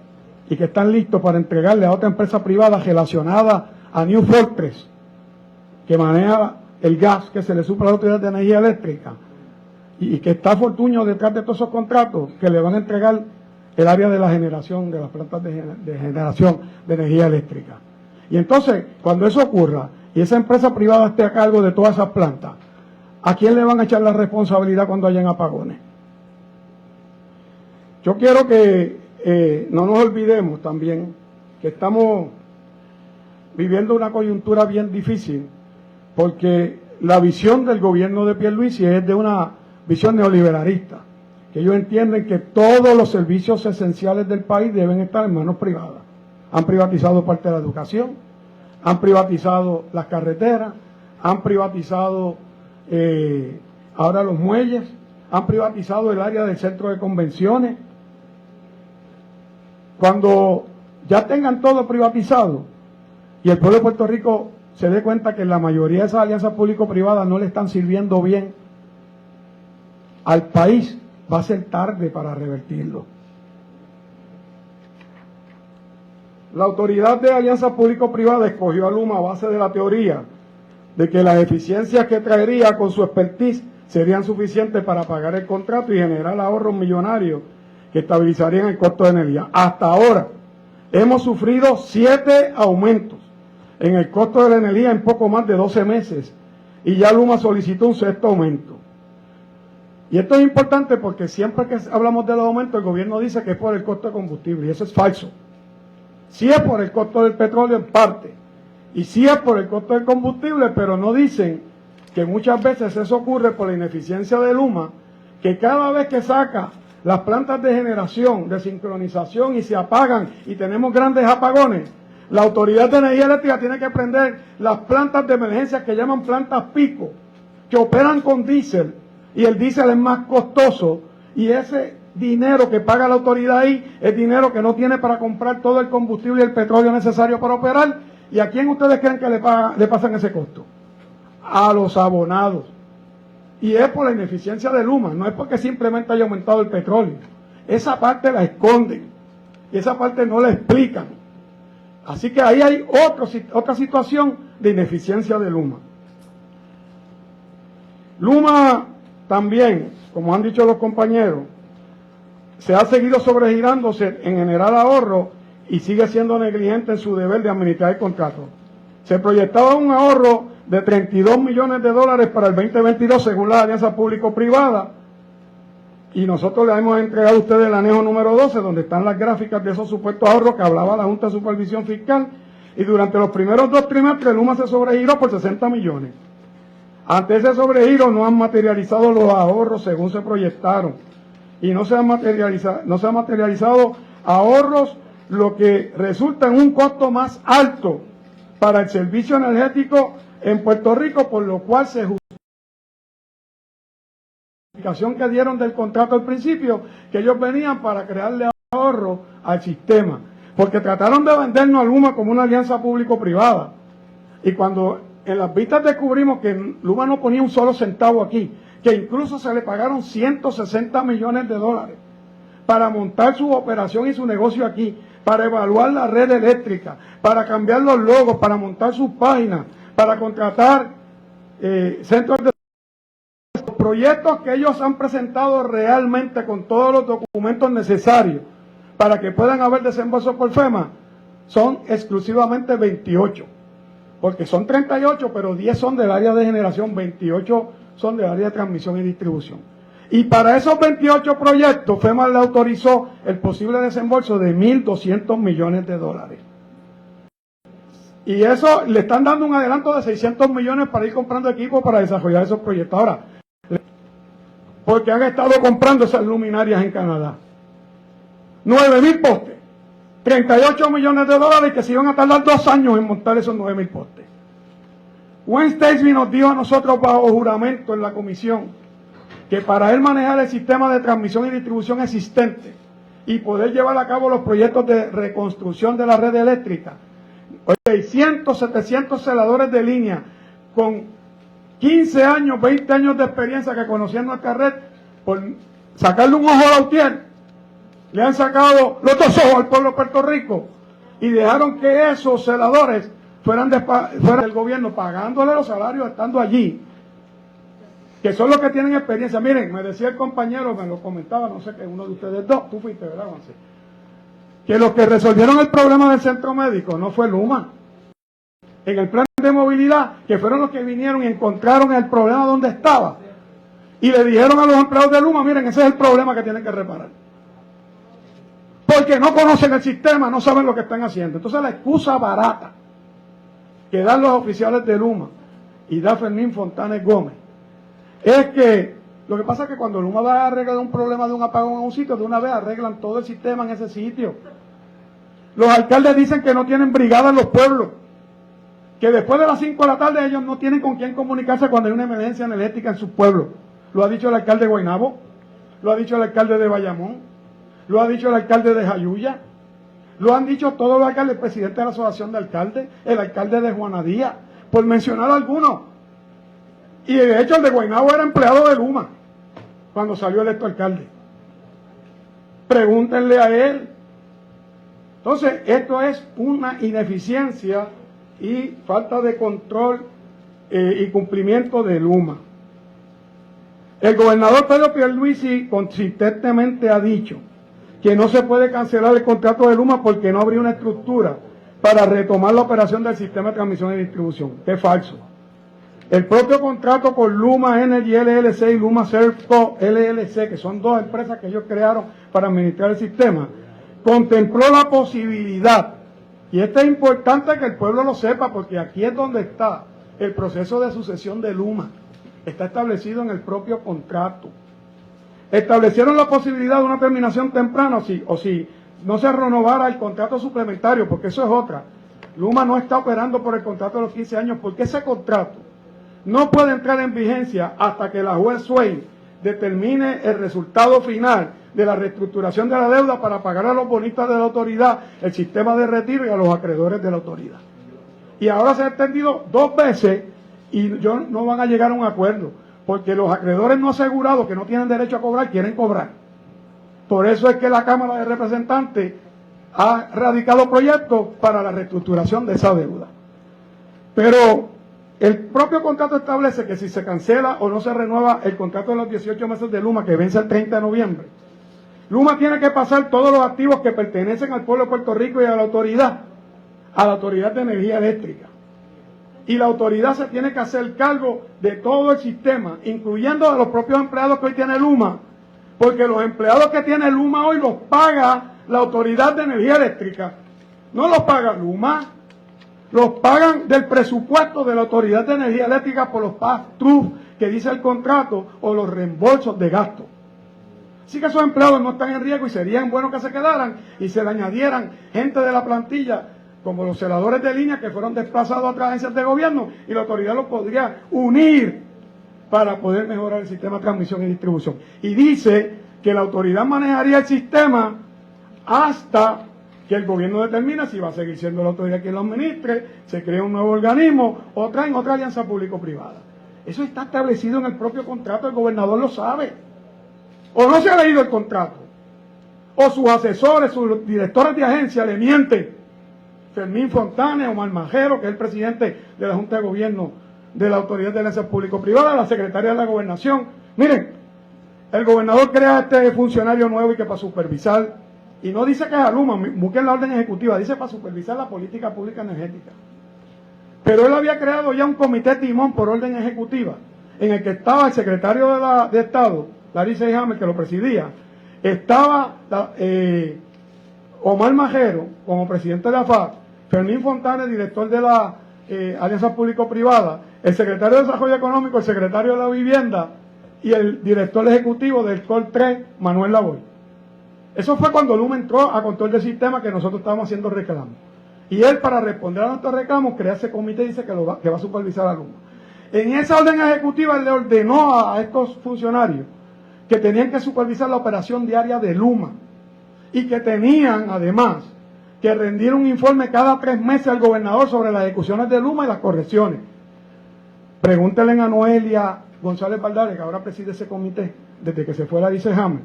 [SPEAKER 1] y que están listos para entregarle a otra empresa privada relacionada a New Fortress, que maneja el gas que se le supra a la Autoridad de Energía Eléctrica, y que está Fortuño detrás de todos esos contratos, que le van a entregar el área de la generación, de las plantas de generación de energía eléctrica. Y entonces, cuando eso ocurra, y esa empresa privada esté a cargo de todas esas plantas, ¿a quién le van a echar la responsabilidad cuando hayan apagones? Yo quiero que no nos olvidemos también que estamos viviendo una coyuntura bien difícil, porque la visión del gobierno de Pierluisi es de una visión neoliberalista, que ellos entienden que todos los servicios esenciales del país deben estar en manos privadas. Han privatizado parte de la educación, han privatizado las carreteras, han privatizado ahora los muelles, han privatizado el área del centro de convenciones. Cuando ya tengan todo privatizado y el pueblo de Puerto Rico se dé cuenta que la mayoría de esas alianzas público-privadas no le están sirviendo bien al país, va a ser tarde para revertirlo. La Autoridad de Alianzas Público-Privadas escogió a Luma a base de la teoría de que las eficiencias que traería con su expertise serían suficientes para pagar el contrato y generar ahorros millonarios que estabilizarían el costo de energía. Hasta ahora hemos sufrido 7 aumentos en el costo de la energía en poco más de 12 meses y ya Luma solicitó un 6º aumento. Y esto es importante porque siempre que hablamos de los aumentos el gobierno dice que es por el costo de combustible y eso es falso. Sí es por el costo del petróleo en parte y sí es por el costo del combustible, pero no dicen que muchas veces eso ocurre por la ineficiencia de Luma, que cada vez que saca las plantas de generación, de sincronización y se apagan y tenemos grandes apagones, la Autoridad de Energía Eléctrica tiene que prender las plantas de emergencia que llaman plantas pico, que operan con diésel y el diésel es más costoso y ese dinero que paga la autoridad ahí es dinero que no tiene para comprar todo el combustible y el petróleo necesario para operar. ¿Y a quién ustedes creen que le pasan ese costo? A los abonados. Y es por la ineficiencia de Luma, no es porque simplemente haya aumentado el petróleo. Esa parte la esconden y esa parte no la explican. Así que ahí hay otra situación de ineficiencia de Luma. Luma también, como han dicho los compañeros, se ha seguido sobregirándose en generar ahorro y sigue siendo negligente en su deber de administrar el contrato. Se proyectaba un ahorro de $32 millones para el 2022 según la alianza público-privada y nosotros le hemos entregado a ustedes el anejo número 12 donde están las gráficas de esos supuestos ahorros que hablaba la Junta de Supervisión Fiscal y durante los primeros 2 trimestres Luma se sobregiró por 60 millones. Ante ese sobregiro no han materializado los ahorros según se proyectaron y no se han materializado ahorros, lo que resulta en un costo más alto para el servicio energético en Puerto Rico, por lo cual se justificación que dieron del contrato al principio, que ellos venían para crearle ahorro al sistema, porque trataron de vendernos a Luma como una alianza público-privada, y cuando en las vistas descubrimos que Luma no ponía un solo centavo aquí, que incluso se le pagaron $160 millones para montar su operación y su negocio aquí, para evaluar la red eléctrica, para cambiar los logos, para montar sus páginas, para contratar centros de los proyectos que ellos han presentado realmente con todos los documentos necesarios para que puedan haber desembolso por FEMA, son exclusivamente 28, porque son 38, pero 10 son del área de generación, 28 son del área de transmisión y distribución. Y para esos 28 proyectos, FEMA le autorizó el posible desembolso de $1.200 millones. Y eso le están dando un adelanto de 600 millones para ir comprando equipo para desarrollar esos proyectos. Ahora, porque han estado comprando esas luminarias en Canadá. 9.000 postes, $38 millones que se iban a tardar 2 años en montar esos 9.000 postes. Wayne Stacey nos dijo a nosotros bajo juramento en la comisión que para él manejar el sistema de transmisión y distribución existente y poder llevar a cabo los proyectos de reconstrucción de la red eléctrica, 600, 700 celadores de línea con 15 años, 20 años de experiencia que conocían nuestra red, por sacarle un ojo a Lautier, le han sacado los 2 ojos al pueblo de Puerto Rico y dejaron que esos celadores fueran del gobierno pagándole los salarios estando allí, que son los que tienen experiencia. Miren, me decía el compañero, me lo comentaba, no sé, que uno de ustedes dos, tú fuiste, ¿verdad, Juanse? Que los que resolvieron el problema del centro médico no fue Luma. En el plan de movilidad, que fueron los que vinieron y encontraron el problema donde estaba. Y le dijeron a los empleados de Luma, miren, ese es el problema que tienen que reparar. Porque no conocen el sistema, no saben lo que están haciendo. Entonces la excusa barata que dan los oficiales de Luma y da Fermín Fontanes Gómez, es que lo que pasa es que cuando Luma va a arreglar un problema de un apagón en un sitio, de una vez arreglan todo el sistema en ese sitio. Los alcaldes dicen que no tienen brigada en los pueblos, que después de las 5 de la tarde ellos no tienen con quién comunicarse cuando hay una emergencia energética en sus pueblos. Lo ha dicho el alcalde de Guaynabo, lo ha dicho el alcalde de Bayamón, lo ha dicho el alcalde de Jayuya, lo han dicho todos los alcaldes, el presidente de la asociación de alcaldes, el alcalde de Juana Díaz, por mencionar algunos. Y de hecho el de Guaynabo era empleado de Luma cuando salió electo alcalde. Pregúntenle a él. Entonces, esto es una ineficiencia y falta de control y cumplimiento de Luma. El gobernador Pedro Pierluisi consistentemente ha dicho que no se puede cancelar el contrato de Luma porque no habría una estructura para retomar la operación del sistema de transmisión y distribución. Es falso. El propio contrato con Luma Energy LLC y Luma Servco LLC, que son dos empresas que ellos crearon para administrar el sistema, contempló la posibilidad, y esto es importante que el pueblo lo sepa porque aquí es donde está el proceso de sucesión de Luma, está establecido en el propio contrato. Establecieron la posibilidad de una terminación temprana o si no se renovara el contrato suplementario, porque eso es otra. Luma no está operando por el contrato de los 15 años porque ese contrato no puede entrar en vigencia hasta que la juez Swain determine el resultado final de la reestructuración de la deuda para pagar a los bonistas de la autoridad, el sistema de retiro y a los acreedores de la autoridad. Y ahora se ha extendido 2 veces y no van a llegar a un acuerdo, porque los acreedores no asegurados que no tienen derecho a cobrar, quieren cobrar. Por eso es que la Cámara de Representantes ha radicado proyectos para la reestructuración de esa deuda. Pero el propio contrato establece que si se cancela o no se renueva el contrato de los 18 meses de Luma, que vence el 30 de noviembre, Luma tiene que pasar todos los activos que pertenecen al pueblo de Puerto Rico y a la autoridad de energía eléctrica. Y la autoridad se tiene que hacer cargo de todo el sistema, incluyendo a los propios empleados que hoy tiene Luma, porque los empleados que tiene Luma hoy los paga la autoridad de energía eléctrica. No los paga Luma, los pagan del presupuesto de la autoridad de energía eléctrica por los pass-through que dice el contrato o los reembolsos de gastos. Así que esos empleados no están en riesgo y serían buenos que se quedaran y se le añadieran gente de la plantilla, como los celadores de línea que fueron desplazados a otras agencias de gobierno, y la autoridad los podría unir para poder mejorar el sistema de transmisión y distribución. Y dice que la autoridad manejaría el sistema hasta que el gobierno determine si va a seguir siendo la autoridad quien lo administre, se crea un nuevo organismo o traen otra alianza público-privada. Eso está establecido en el propio contrato, el gobernador lo sabe. O no se ha leído el contrato, o sus asesores, sus directores de agencia le mienten. Fermín Fontanes, Omar Majero, que es el presidente de la Junta de Gobierno de la Autoridad de Alianzas Público-Privada, la secretaria de la Gobernación. Miren, el gobernador crea este funcionario nuevo y que para supervisar, y no dice que es a Luma, busquen la orden ejecutiva, dice para supervisar la política pública energética. Pero él había creado ya un comité timón por orden ejecutiva, en el que estaba el secretario de Estado, Larry Selhammer, que lo presidía, estaba Omar Majero como presidente de la FAC, Fermín Fontanes, director de la Alianza Público-Privada, el secretario de Desarrollo Económico, el secretario de la Vivienda y el director ejecutivo del COL 3, Manuel Lavoy. Eso fue cuando Luma entró a control del sistema que nosotros estábamos haciendo reclamos. Y él, para responder a nuestros reclamos, crea ese comité y dice que va a supervisar a Luma. En esa orden ejecutiva él le ordenó a estos funcionarios que tenían que supervisar la operación diaria de Luma y que tenían, además, que rendir un informe cada 3 meses al gobernador sobre las ejecuciones de Luma y las correcciones. Pregúntenle a Noelia González Valdare, que ahora preside ese comité, desde que se fue la Hammer,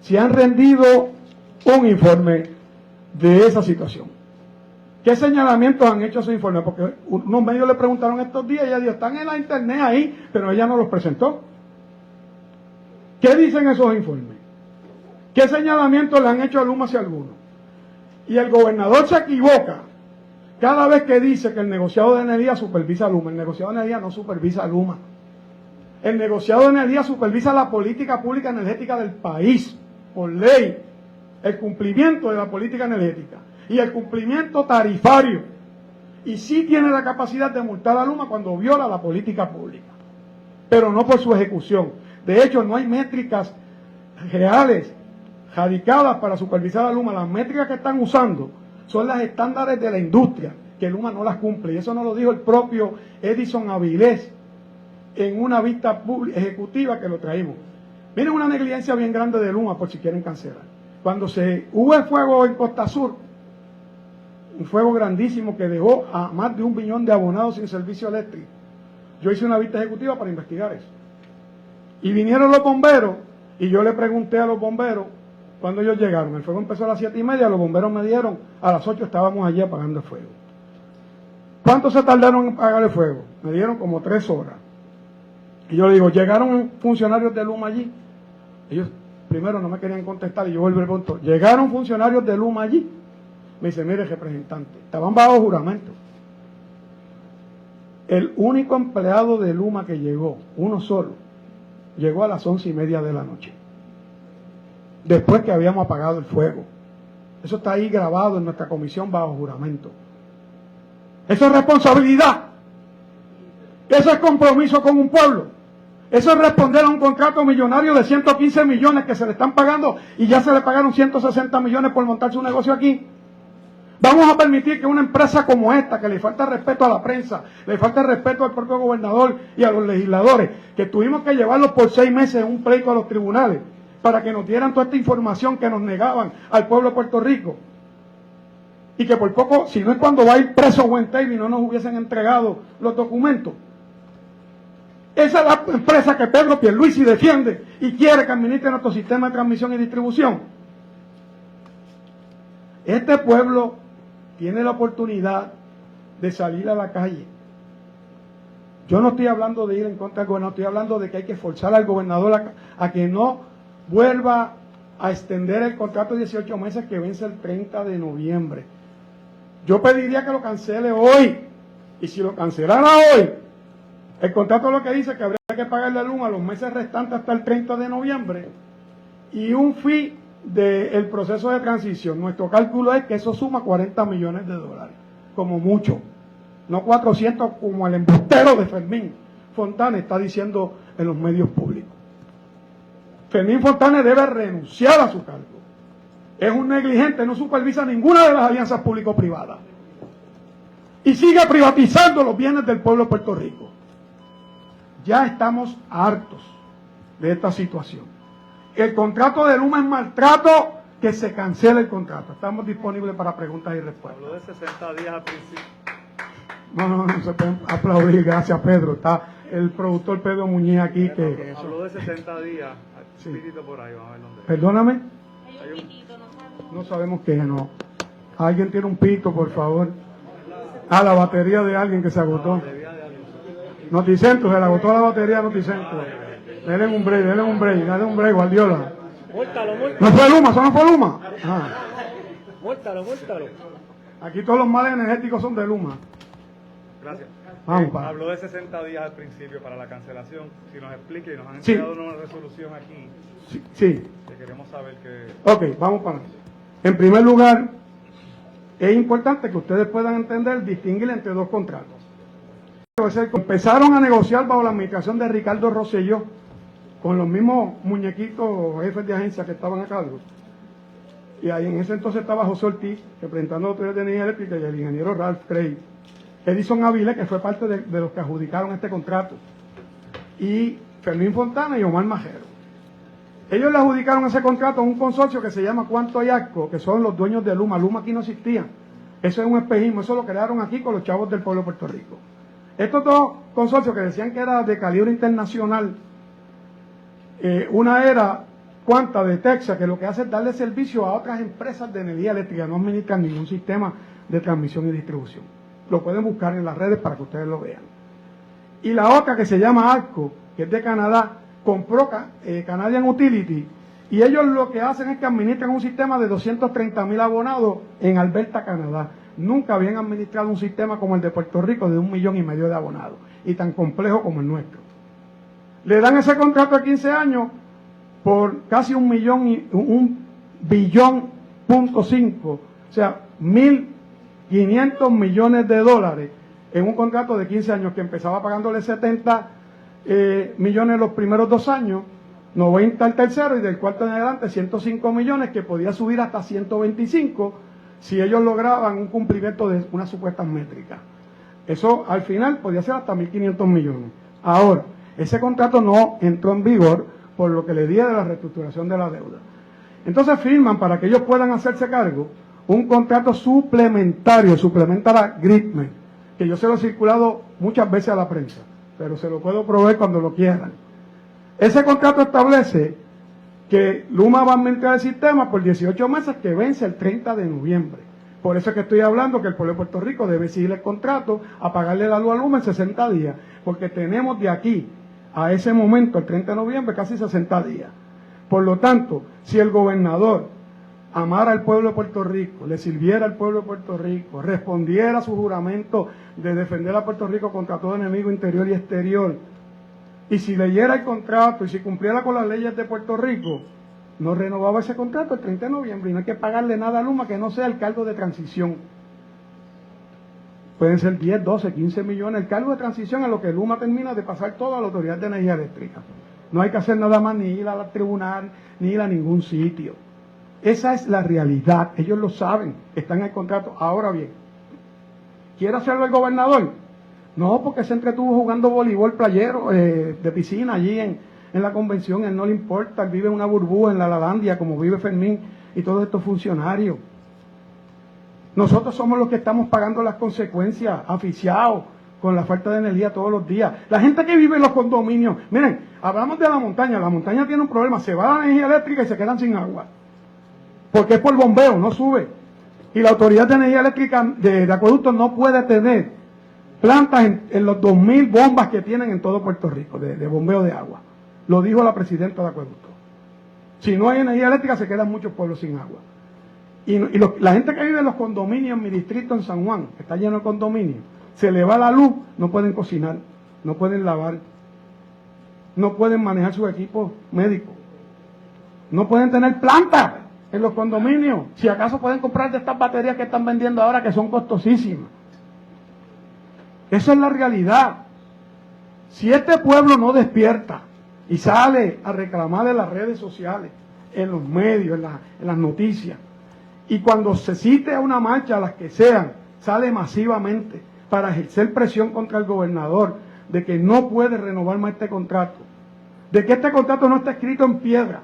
[SPEAKER 1] si han rendido un informe de esa situación. ¿Qué señalamientos han hecho esos informes? Porque unos medios le preguntaron estos días y ella dijo, están en la internet ahí, pero ella no los presentó. ¿Qué dicen esos informes? ¿Qué señalamientos le han hecho a Luma si alguno? Y el gobernador se equivoca cada vez que dice que el negociado de energía supervisa a Luma. El negociado de energía no supervisa a Luma. El negociado de energía supervisa la política pública energética del país, por ley, el cumplimiento de la política energética y el cumplimiento tarifario. y sí tiene la capacidad de multar a Luma cuando viola la política pública, pero no por su ejecución. De hecho, no hay métricas reales, radicadas para supervisar a Luma. Las métricas que están usando son las estándares de la industria, que Luma no las cumple, y eso nos lo dijo el propio Edison Avilés en una vista ejecutiva que lo traímos. Miren una negligencia bien grande de Luma, por si quieren cancelar. Cuando hubo el fuego en Costa Sur, un fuego grandísimo que dejó a más de 1 millón de abonados sin servicio eléctrico, yo hice una vista ejecutiva para investigar eso. Y vinieron los bomberos, y yo le pregunté a los bomberos cuando ellos llegaron. El fuego empezó a las 7:30, los bomberos me dieron, a las 8 estábamos allí apagando el fuego. ¿Cuánto se tardaron en apagar el fuego? Me dieron como 3 horas. Y yo le digo, ¿llegaron funcionarios de Luma allí? Ellos primero no me querían contestar, y yo vuelvo y pregunto, ¿llegaron funcionarios de Luma allí? Me dice, mire, representante, estaban bajo juramento. El único empleado de Luma que llegó, uno solo, llegó a las 11:30 de la noche, después que habíamos apagado el fuego. Eso está ahí grabado en nuestra comisión bajo juramento. Eso es responsabilidad. Eso es compromiso con un pueblo. Eso es responder a un contrato millonario de 115 millones que se le están pagando, y ya se le pagaron 160 millones por montar su negocio aquí. Vamos a permitir que una empresa como esta, que le falta respeto a la prensa, le falta respeto al propio gobernador y a los legisladores, que tuvimos que llevarlos por 6 meses en un pleito a los tribunales para que nos dieran toda esta información que nos negaban al pueblo de Puerto Rico, y que por poco, si no es cuando va a ir preso Wentworth, y no nos hubiesen entregado los documentos. Esa es la empresa que Pedro Pierluisi defiende y quiere que administre nuestro sistema de transmisión y distribución. Este pueblo tiene la oportunidad de salir a la calle. Yo no estoy hablando de ir en contra del gobernador, estoy hablando de que hay que forzar al gobernador a que no vuelva a extender el contrato de 18 meses que vence el 30 de noviembre. Yo pediría que lo cancele hoy, y si lo cancelara hoy, el contrato lo que dice que habría que pagarle a Luma los meses restantes hasta el 30 de noviembre y un fee del proceso de transición. Nuestro cálculo es que eso suma 40 millones de dólares, como mucho, no 400 como el embustero de Fermín Fontanes está diciendo en los medios públicos. Fermín Fontanes debe renunciar a su cargo. Es un negligente, no supervisa ninguna de las alianzas público-privadas y sigue privatizando los bienes del pueblo de Puerto Rico. Ya estamos hartos de esta situación. El contrato de Luma es maltrato, que se cancele el contrato. Estamos disponibles para preguntas y respuestas.
[SPEAKER 12] Habló de 60 días al principio.
[SPEAKER 1] No se pueden aplaudir, gracias Pedro. Está el productor Pedro Muñiz aquí que...
[SPEAKER 12] Habló de 60 días, hay un pitito por ahí, vamos a ver dónde.
[SPEAKER 1] Perdóname. No sabemos qué es, no. Alguien tiene un pito, por favor. La batería de alguien que se agotó. Noticentro, se le agotó la batería a Noticentro. Denle un break, Guardiola.
[SPEAKER 2] Muértalo.
[SPEAKER 1] ¿No fue Luma? ¿Eso no fue Luma?
[SPEAKER 2] Muértalo.
[SPEAKER 1] Aquí todos los males energéticos son de Luma.
[SPEAKER 12] Gracias.
[SPEAKER 1] Vamos, para.
[SPEAKER 12] Habló de 60 días al principio para la cancelación. Si nos explique, nos han entregado una resolución aquí.
[SPEAKER 1] Sí.
[SPEAKER 12] Que queremos saber que...
[SPEAKER 1] Ok, vamos para allá. En primer lugar, es importante que ustedes puedan entender, distinguir entre dos contratos. Empezaron a negociar bajo la administración de Ricardo Rosselló, con los mismos muñequitos jefes de agencia que estaban a cargo. Y ahí en ese entonces estaba José Ortiz, representando a la Autoridad de Energía Eléctrica, y el ingeniero Ralph Craig. Edison Avilés, que fue parte de los que adjudicaron este contrato, y Fermín Fontana y Omar Majero. Ellos le adjudicaron ese contrato a un consorcio que se llama Cuanto y Arco, que son los dueños de Luma. Luma aquí no existía. Eso es un espejismo, eso lo crearon aquí con los chavos del pueblo de Puerto Rico. Estos dos consorcios que decían que era de calibre internacional, una era Quanta de Texas, que lo que hace es darle servicio a otras empresas de energía eléctrica, no administran ningún sistema de transmisión y distribución. Lo pueden buscar en las redes para que ustedes lo vean. Y la otra, que se llama Arco, que es de Canadá, compró Canadian Utility, y ellos lo que hacen es que administran un sistema de 230,000 abonados en Alberta, Canadá. Nunca habían administrado un sistema como el de Puerto Rico de 1,5 millones de abonados, y tan complejo como el nuestro. Le dan ese contrato de 15 años por casi 1,5 billones, o sea, 1,000 500 millones de dólares en un contrato de 15 años que empezaba pagándole 70 millones los primeros 2 años, 90 al tercero y del cuarto en adelante 105 millones que podía subir hasta 125 si ellos lograban un cumplimiento de unas supuestas métricas. Eso al final podía ser hasta 1.500 millones. Ahora, ese contrato no entró en vigor por lo que le di de la reestructuración de la deuda. Entonces firman para que ellos puedan hacerse cargo un contrato suplementario, Supplemental Agreement, que yo se lo he circulado muchas veces a la prensa, pero se lo puedo proveer cuando lo quieran. Ese contrato establece que Luma va a administrar el sistema por 18 meses que vence el 30 de noviembre. Por eso es que estoy hablando que el pueblo de Puerto Rico debe seguir el contrato a pagarle la luz a Luma en 60 días, porque tenemos de aquí a ese momento, el 30 de noviembre, casi 60 días. Por lo tanto, si el gobernador amara al pueblo de Puerto Rico, le sirviera al pueblo de Puerto Rico, respondiera a su juramento de defender a Puerto Rico contra todo enemigo interior y exterior, y si leyera el contrato y si cumpliera con las leyes de Puerto Rico, no renovaba ese contrato el 30 de noviembre y no hay que pagarle nada a Luma que no sea el cargo de transición. Pueden ser 10, 12, 15 millones. El cargo de transición es lo que Luma termina de pasar todo a la Autoridad de Energía Eléctrica. No hay que hacer nada más, ni ir al tribunal, ni ir a ningún sitio. Esa es la realidad. Ellos lo saben, está en el contrato. Ahora bien, ¿quiere hacerlo el gobernador? No, porque se entretuvo jugando voleibol playero, de piscina allí en la convención. Él no le importa, él vive en una burbuja en la Lalandia, como vive Fermín y todos estos funcionarios. Nosotros somos los que estamos pagando las consecuencias, asfixiados con la falta de energía todos los días. La gente que vive en los condominios, miren, hablamos de la montaña tiene un problema, se va la energía eléctrica y se quedan sin agua, porque es por bombeo, no sube. Y la Autoridad de Energía Eléctrica de Acueductos no puede tener plantas en los 2.000 bombas que tienen en todo Puerto Rico de bombeo de agua. Lo dijo la presidenta de Acueductos. Si no hay energía eléctrica se quedan muchos pueblos sin agua. La gente que vive en los condominios en mi distrito en San Juan, que está lleno de condominios, se le va la luz, no pueden cocinar, no pueden lavar, no pueden manejar sus equipos médicos, no pueden tener plantas en los condominios. Si acaso pueden comprar de estas baterías que están vendiendo ahora, que son costosísimas. Esa es la realidad. Si este pueblo no despierta y sale a reclamar en las redes sociales, en los medios, en las noticias, y cuando se cite a una marcha, a las que sean, sale masivamente para ejercer presión contra el gobernador de que no puede renovar más este contrato, de que este contrato no está escrito en piedra,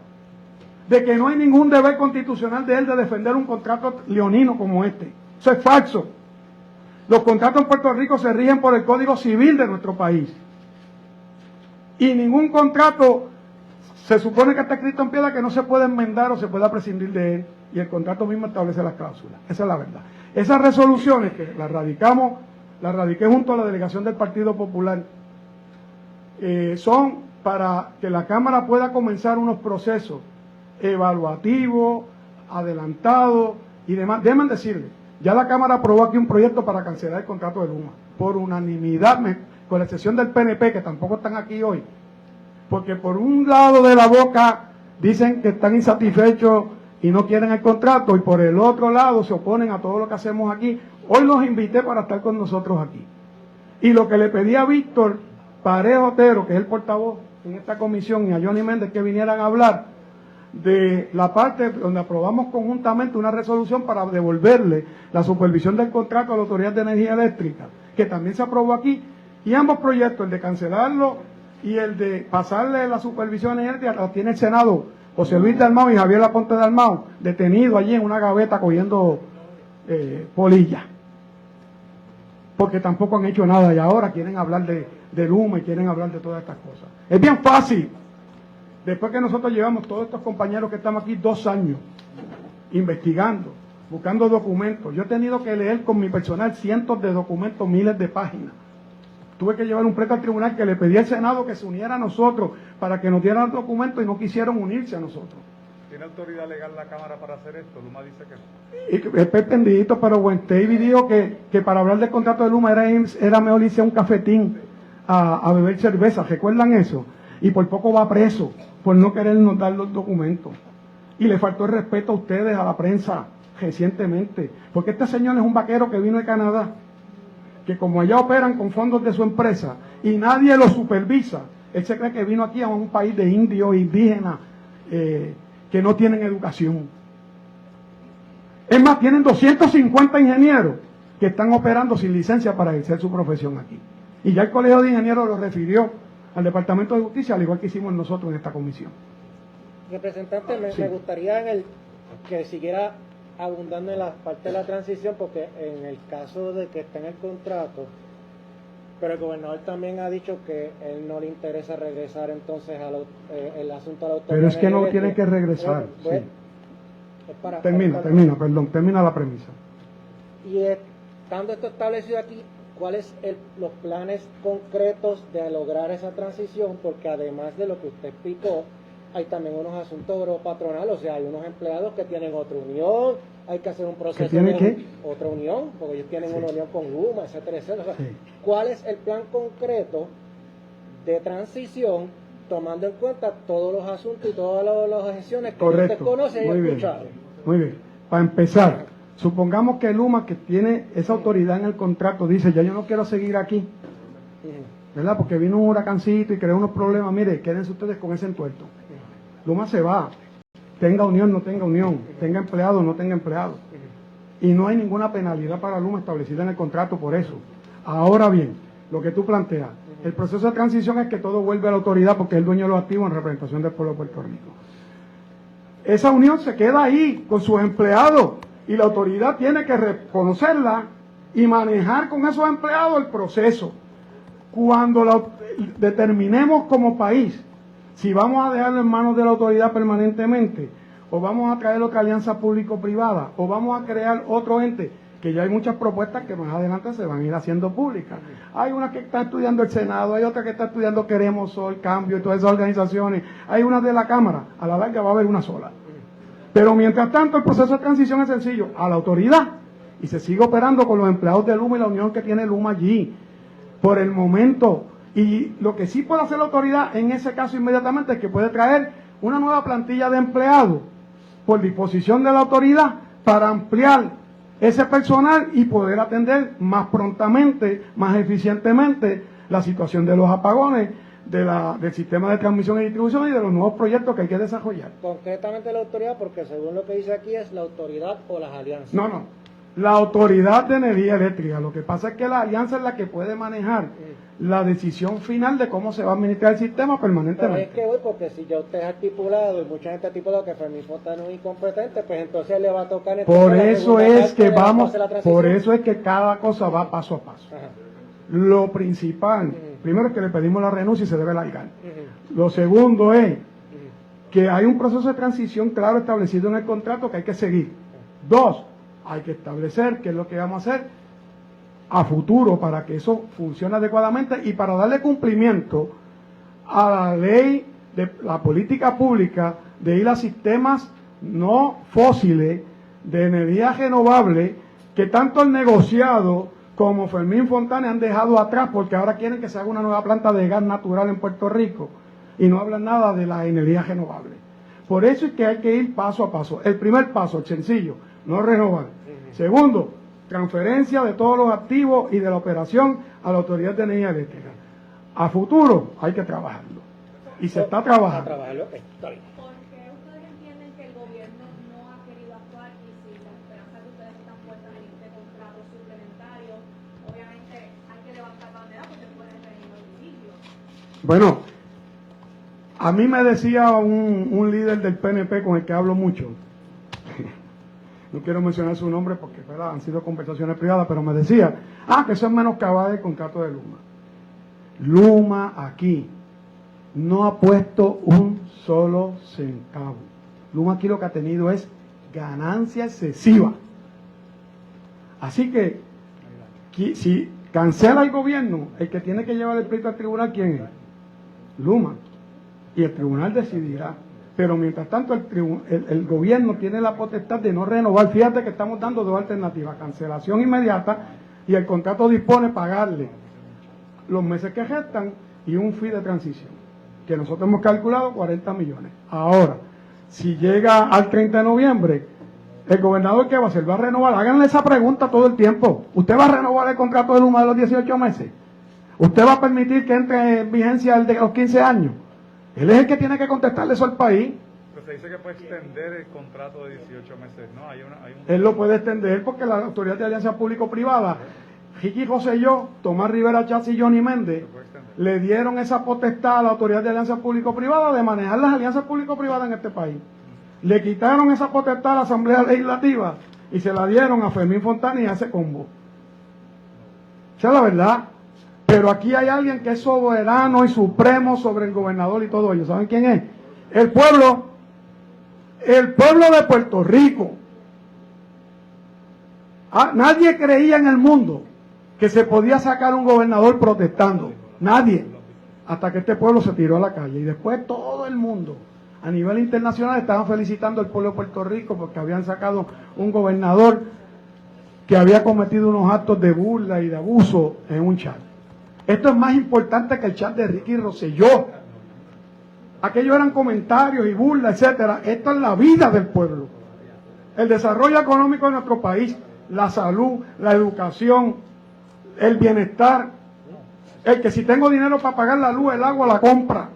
[SPEAKER 1] de que no hay ningún deber constitucional de él de defender un contrato leonino como este. Eso es falso. Los contratos en Puerto Rico se rigen por el Código Civil de nuestro país. Y ningún contrato se supone que está escrito en piedra que no se puede enmendar o se pueda prescindir de él. Y el contrato mismo establece las cláusulas. Esa es la verdad. Esas resoluciones que las radiqué junto a la delegación del Partido Popular, son para que la Cámara pueda comenzar unos procesos evaluativos, adelantados y demás. Déjenme decirles, ya la Cámara aprobó aquí un proyecto para cancelar el contrato de Luma, por unanimidad, con la excepción del PNP, que tampoco están aquí hoy, porque por un lado de la boca dicen que están insatisfechos y no quieren el contrato, y por el otro lado se oponen a todo lo que hacemos aquí. Hoy los invité para estar con nosotros aquí. Y lo que le pedí a Víctor Paredes Otero, que es el portavoz en esta comisión, y a Johnny Méndez, que vinieran a hablar de la parte donde aprobamos conjuntamente una resolución para devolverle la supervisión del contrato a la Autoridad de Energía Eléctrica, que también se aprobó aquí, y ambos proyectos, el de cancelarlo y el de pasarle la supervisión energética, la tiene el Senado José Luis Dalmau y Javier Laponte Dalmau, detenido allí en una gaveta cogiendo polilla, porque tampoco han hecho nada y ahora quieren hablar de Luma y quieren hablar de todas estas cosas. Es bien fácil. Después que nosotros llevamos todos estos compañeros que estamos aquí 2 años investigando, buscando documentos, yo he tenido que leer con mi personal cientos de documentos, miles de páginas. Tuve que llevar un pleito al tribunal que le pedí al Senado que se uniera a nosotros para que nos dieran documentos y no quisieron unirse a nosotros.
[SPEAKER 12] ¿Tiene autoridad legal la Cámara para hacer esto? Luma dice que no.
[SPEAKER 1] Es perpendidito, pero Buen David dijo que para hablar del contrato de Luma era mejor irse a un cafetín a beber cerveza. ¿Recuerdan eso? Y por poco va preso por no querernos dar los documentos. Y le faltó el respeto a ustedes, a la prensa. recientemente, porque este señor es un vaquero que vino de Canadá, que como allá operan con fondos de su empresa y nadie lo supervisa, él se cree que vino aquí a un país de indios, indígenas, que no tienen educación. Es más, tienen 250 ingenieros que están operando sin licencia para ejercer su profesión aquí. Y ya el Colegio de Ingenieros lo refirió al Departamento de Justicia, al igual que hicimos nosotros en esta comisión.
[SPEAKER 2] Representante, me gustaría que siguiera abundando en la parte de la transición, porque en el caso de que esté en el contrato, pero el gobernador también ha dicho que él no le interesa regresar entonces el asunto a la autoridad.
[SPEAKER 1] Pero es que no tiene que regresar.
[SPEAKER 2] Pues,
[SPEAKER 1] sí.
[SPEAKER 2] es para,
[SPEAKER 1] termina la premisa.
[SPEAKER 2] Y estando esto establecido aquí, ¿cuáles los planes concretos de lograr esa transición? Porque además de lo que usted explicó, hay también unos asuntos patronales, o sea, hay unos empleados que tienen otra unión, hay que hacer un proceso
[SPEAKER 1] de
[SPEAKER 2] otra unión, porque ellos tienen una unión con Luma, etcétera, etcétera. O sea,
[SPEAKER 1] sí.
[SPEAKER 2] ¿Cuál es el plan concreto de transición, tomando en cuenta todos los asuntos y todas las gestiones que usted conoce y ha escuchado?
[SPEAKER 1] Muy bien. Para empezar, supongamos que Luma, que tiene esa autoridad en el contrato, dice, ya yo no quiero seguir aquí, ¿verdad? Porque vino un huracancito y creó unos problemas. Mire, quédense ustedes con ese entuerto. Luma se va, tenga unión, no tenga unión, tenga empleado, no tenga empleado. Y no hay ninguna penalidad para Luma establecida en el contrato por eso. Ahora bien, lo que tú planteas, el proceso de transición es que todo vuelve a la autoridad porque es el dueño de los activos en representación del pueblo de Puerto Rico. Esa unión se queda ahí con sus empleados y la autoridad tiene que reconocerla y manejar con esos empleados el proceso. Cuando lo determinemos como país, si vamos a dejarlo en manos de la autoridad permanentemente, o vamos a traer otra alianza público-privada, o vamos a crear otro ente, que ya hay muchas propuestas que más adelante se van a ir haciendo públicas. Hay una que está estudiando el Senado, hay otra que está estudiando Queremos Sol, Cambio y todas esas organizaciones, hay una de la Cámara, a la larga va a haber una sola. Pero mientras tanto el proceso de transición es sencillo, a la autoridad, y se sigue operando con los empleados de Luma y la unión que tiene Luma allí. Por el momento. Y lo que sí puede hacer la autoridad en ese caso inmediatamente es que puede traer una nueva plantilla de empleados por disposición de la autoridad para ampliar ese personal y poder atender más prontamente, más eficientemente la situación de los apagones, del sistema de transmisión y distribución y de los nuevos proyectos que hay que desarrollar.
[SPEAKER 2] Concretamente la autoridad, porque según lo que dice aquí es la autoridad o las alianzas.
[SPEAKER 1] No. La Autoridad de Energía Eléctrica. Lo que pasa es que la alianza es la que puede manejar la decisión final de cómo se va a administrar el sistema permanentemente.
[SPEAKER 2] Pero es que porque si ya usted ha estipulado y mucha gente ha estipulado que Fermín Fontana es incompetente, pues entonces le va a tocar...
[SPEAKER 1] Por eso es que cada cosa va paso a paso. Ajá. Lo principal, primero es que le pedimos la renuncia y se debe largar. Lo segundo es que hay un proceso de transición claro establecido en el contrato que hay que seguir. 2, hay que establecer qué es lo que vamos a hacer a futuro para que eso funcione adecuadamente y para darle cumplimiento a la ley de la política pública de ir a sistemas no fósiles de energía renovable que tanto el negociado como Fermín Fontana han dejado atrás porque ahora quieren que se haga una nueva planta de gas natural en Puerto Rico y no hablan nada de la energía renovable. Por eso es que hay que ir paso a paso. El primer paso, el sencillo, no renovar. Segundo, transferencia de todos los activos y de la operación a la Autoridad de Energía Eléctrica. A futuro hay que trabajarlo. Y se está trabajando.
[SPEAKER 4] ¿Por qué ustedes entienden que el gobierno no ha querido actuar y si las esperanzas que ustedes están puestas en este contrato suplementario, obviamente hay que levantar la bandera porque pueden venir los litigios?
[SPEAKER 1] Bueno, a mí me decía un líder del PNP con el que hablo mucho, no quiero mencionar su nombre porque han sido conversaciones privadas, pero me decía, que eso es menoscabar el contrato de Luma. Luma aquí no ha puesto un solo centavo. Luma aquí lo que ha tenido es ganancia excesiva. Así que, si cancela el gobierno, el que tiene que llevar el pleito al tribunal, ¿quién es? Luma. Y el tribunal decidirá. Pero mientras tanto el gobierno tiene la potestad de no renovar. Fíjate que estamos dando 2 alternativas, cancelación inmediata y el contrato dispone pagarle los meses que restan y un fee de transición, que nosotros hemos calculado 40 millones. Ahora, si llega al 30 de noviembre, ¿El gobernador qué va a hacer? ¿Va a renovar? Háganle esa pregunta todo el tiempo. ¿Usted va a renovar el contrato de Luma de los 18 meses? ¿Usted va a permitir que entre en vigencia el de los 15 años? Él es el que tiene que contestarle eso al país.
[SPEAKER 12] Pero se dice que puede extender el contrato de 18 meses, ¿no?
[SPEAKER 1] Él lo puede extender porque la Autoridad de Alianza Público-Privada, Ricky Rosselló, Tomás Rivera Chats y Johnny Méndez, le dieron esa potestad a la Autoridad de Alianza Público-Privada de manejar las alianzas público-privadas en este país. Le quitaron esa potestad a la Asamblea Legislativa y se la dieron a Fermín Fontana y a ese combo. Esa es la verdad. Pero aquí hay alguien que es soberano y supremo sobre el gobernador y todo ello. ¿Saben quién es? El pueblo de Puerto Rico. Nadie creía en el mundo que se podía sacar un gobernador protestando. Nadie. Hasta que este pueblo se tiró a la calle. Y después todo el mundo, a nivel internacional, estaban felicitando al pueblo de Puerto Rico porque habían sacado un gobernador que había cometido unos actos de burla y de abuso en un chat. Esto es más importante que el chat de Ricky Rosselló. Aquellos eran comentarios y burlas, etcétera. Esto es la vida del pueblo. El desarrollo económico de nuestro país, la salud, la educación, el bienestar. El que si tengo dinero para pagar la luz, el agua, la compra.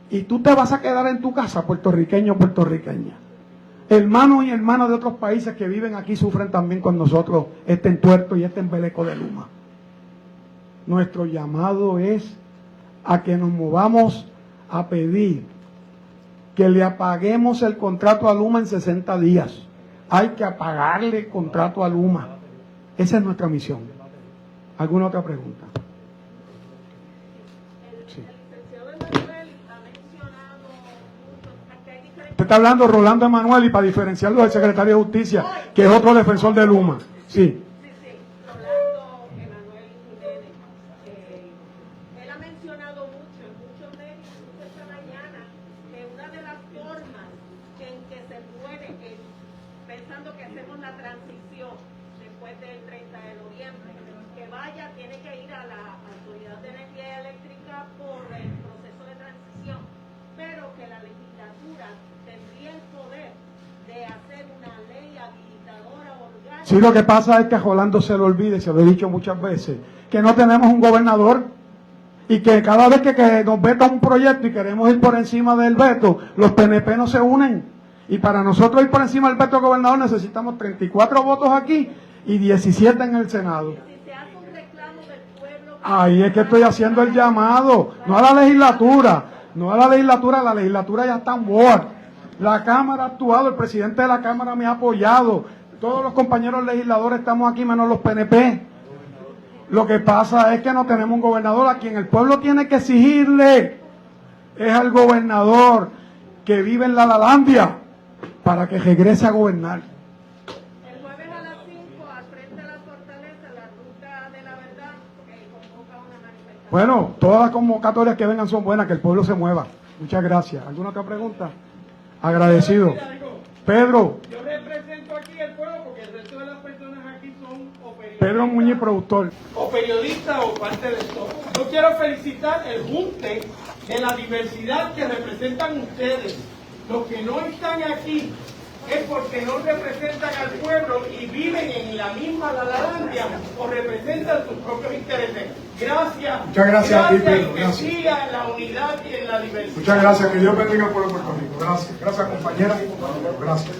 [SPEAKER 1] Y tú te vas a quedar en tu casa, puertorriqueño, puertorriqueña. Hermanos y hermanas de otros países que viven aquí sufren también con nosotros este entuerto y este embeleco de Luma. Nuestro llamado es a que nos movamos a pedir que le apaguemos el contrato a Luma en 60 días. Hay que apagarle el contrato a Luma. Esa es nuestra misión. ¿Alguna otra pregunta? Sí. Usted está hablando Rolando Emanuel y para diferenciarlo del secretario de Justicia, que es otro defensor de Luma. Sí. Sí, lo que pasa es que a Rolando se le olvida, y se lo he dicho muchas veces, que no tenemos un gobernador y que cada vez que nos veta un proyecto y queremos ir por encima del veto, los PNP no se unen. Y para nosotros ir por encima del veto del gobernador necesitamos 34 votos aquí y 17 en el Senado. Ahí es que estoy haciendo el llamado, no a la legislatura, la legislatura ya está en board. La Cámara ha actuado, el presidente de la Cámara me ha apoyado. Todos los compañeros legisladores estamos aquí, menos los PNP. Lo que pasa es que no tenemos un gobernador. A quien el pueblo tiene que exigirle es al gobernador que vive en la Lalandia para que regrese a gobernar.
[SPEAKER 4] El jueves a las 5, al frente de la fortaleza, la ruta de la verdad, convoca una manifestación.
[SPEAKER 1] Bueno, todas las convocatorias que vengan son buenas, que el pueblo se mueva. Muchas gracias. ¿Alguna otra pregunta? Agradecido. Pedro.
[SPEAKER 13] Yo represento aquí al pueblo porque el resto de las personas aquí son o periodistas.
[SPEAKER 1] Pedro Muñiz, productor.
[SPEAKER 13] O periodistas o parte de esto. Yo quiero felicitar el junte de la diversidad que representan ustedes. Los que no están aquí es porque no representan al pueblo y viven en la misma Lalandia o representan sus propios intereses. Gracias.
[SPEAKER 1] Muchas gracias a ti, Pedro.
[SPEAKER 13] Gracias. Que siga la unidad y en la diversidad.
[SPEAKER 1] Muchas gracias. Que Dios bendiga al pueblo de Puerto Rico. Gracias. Gracias, compañera. Gracias.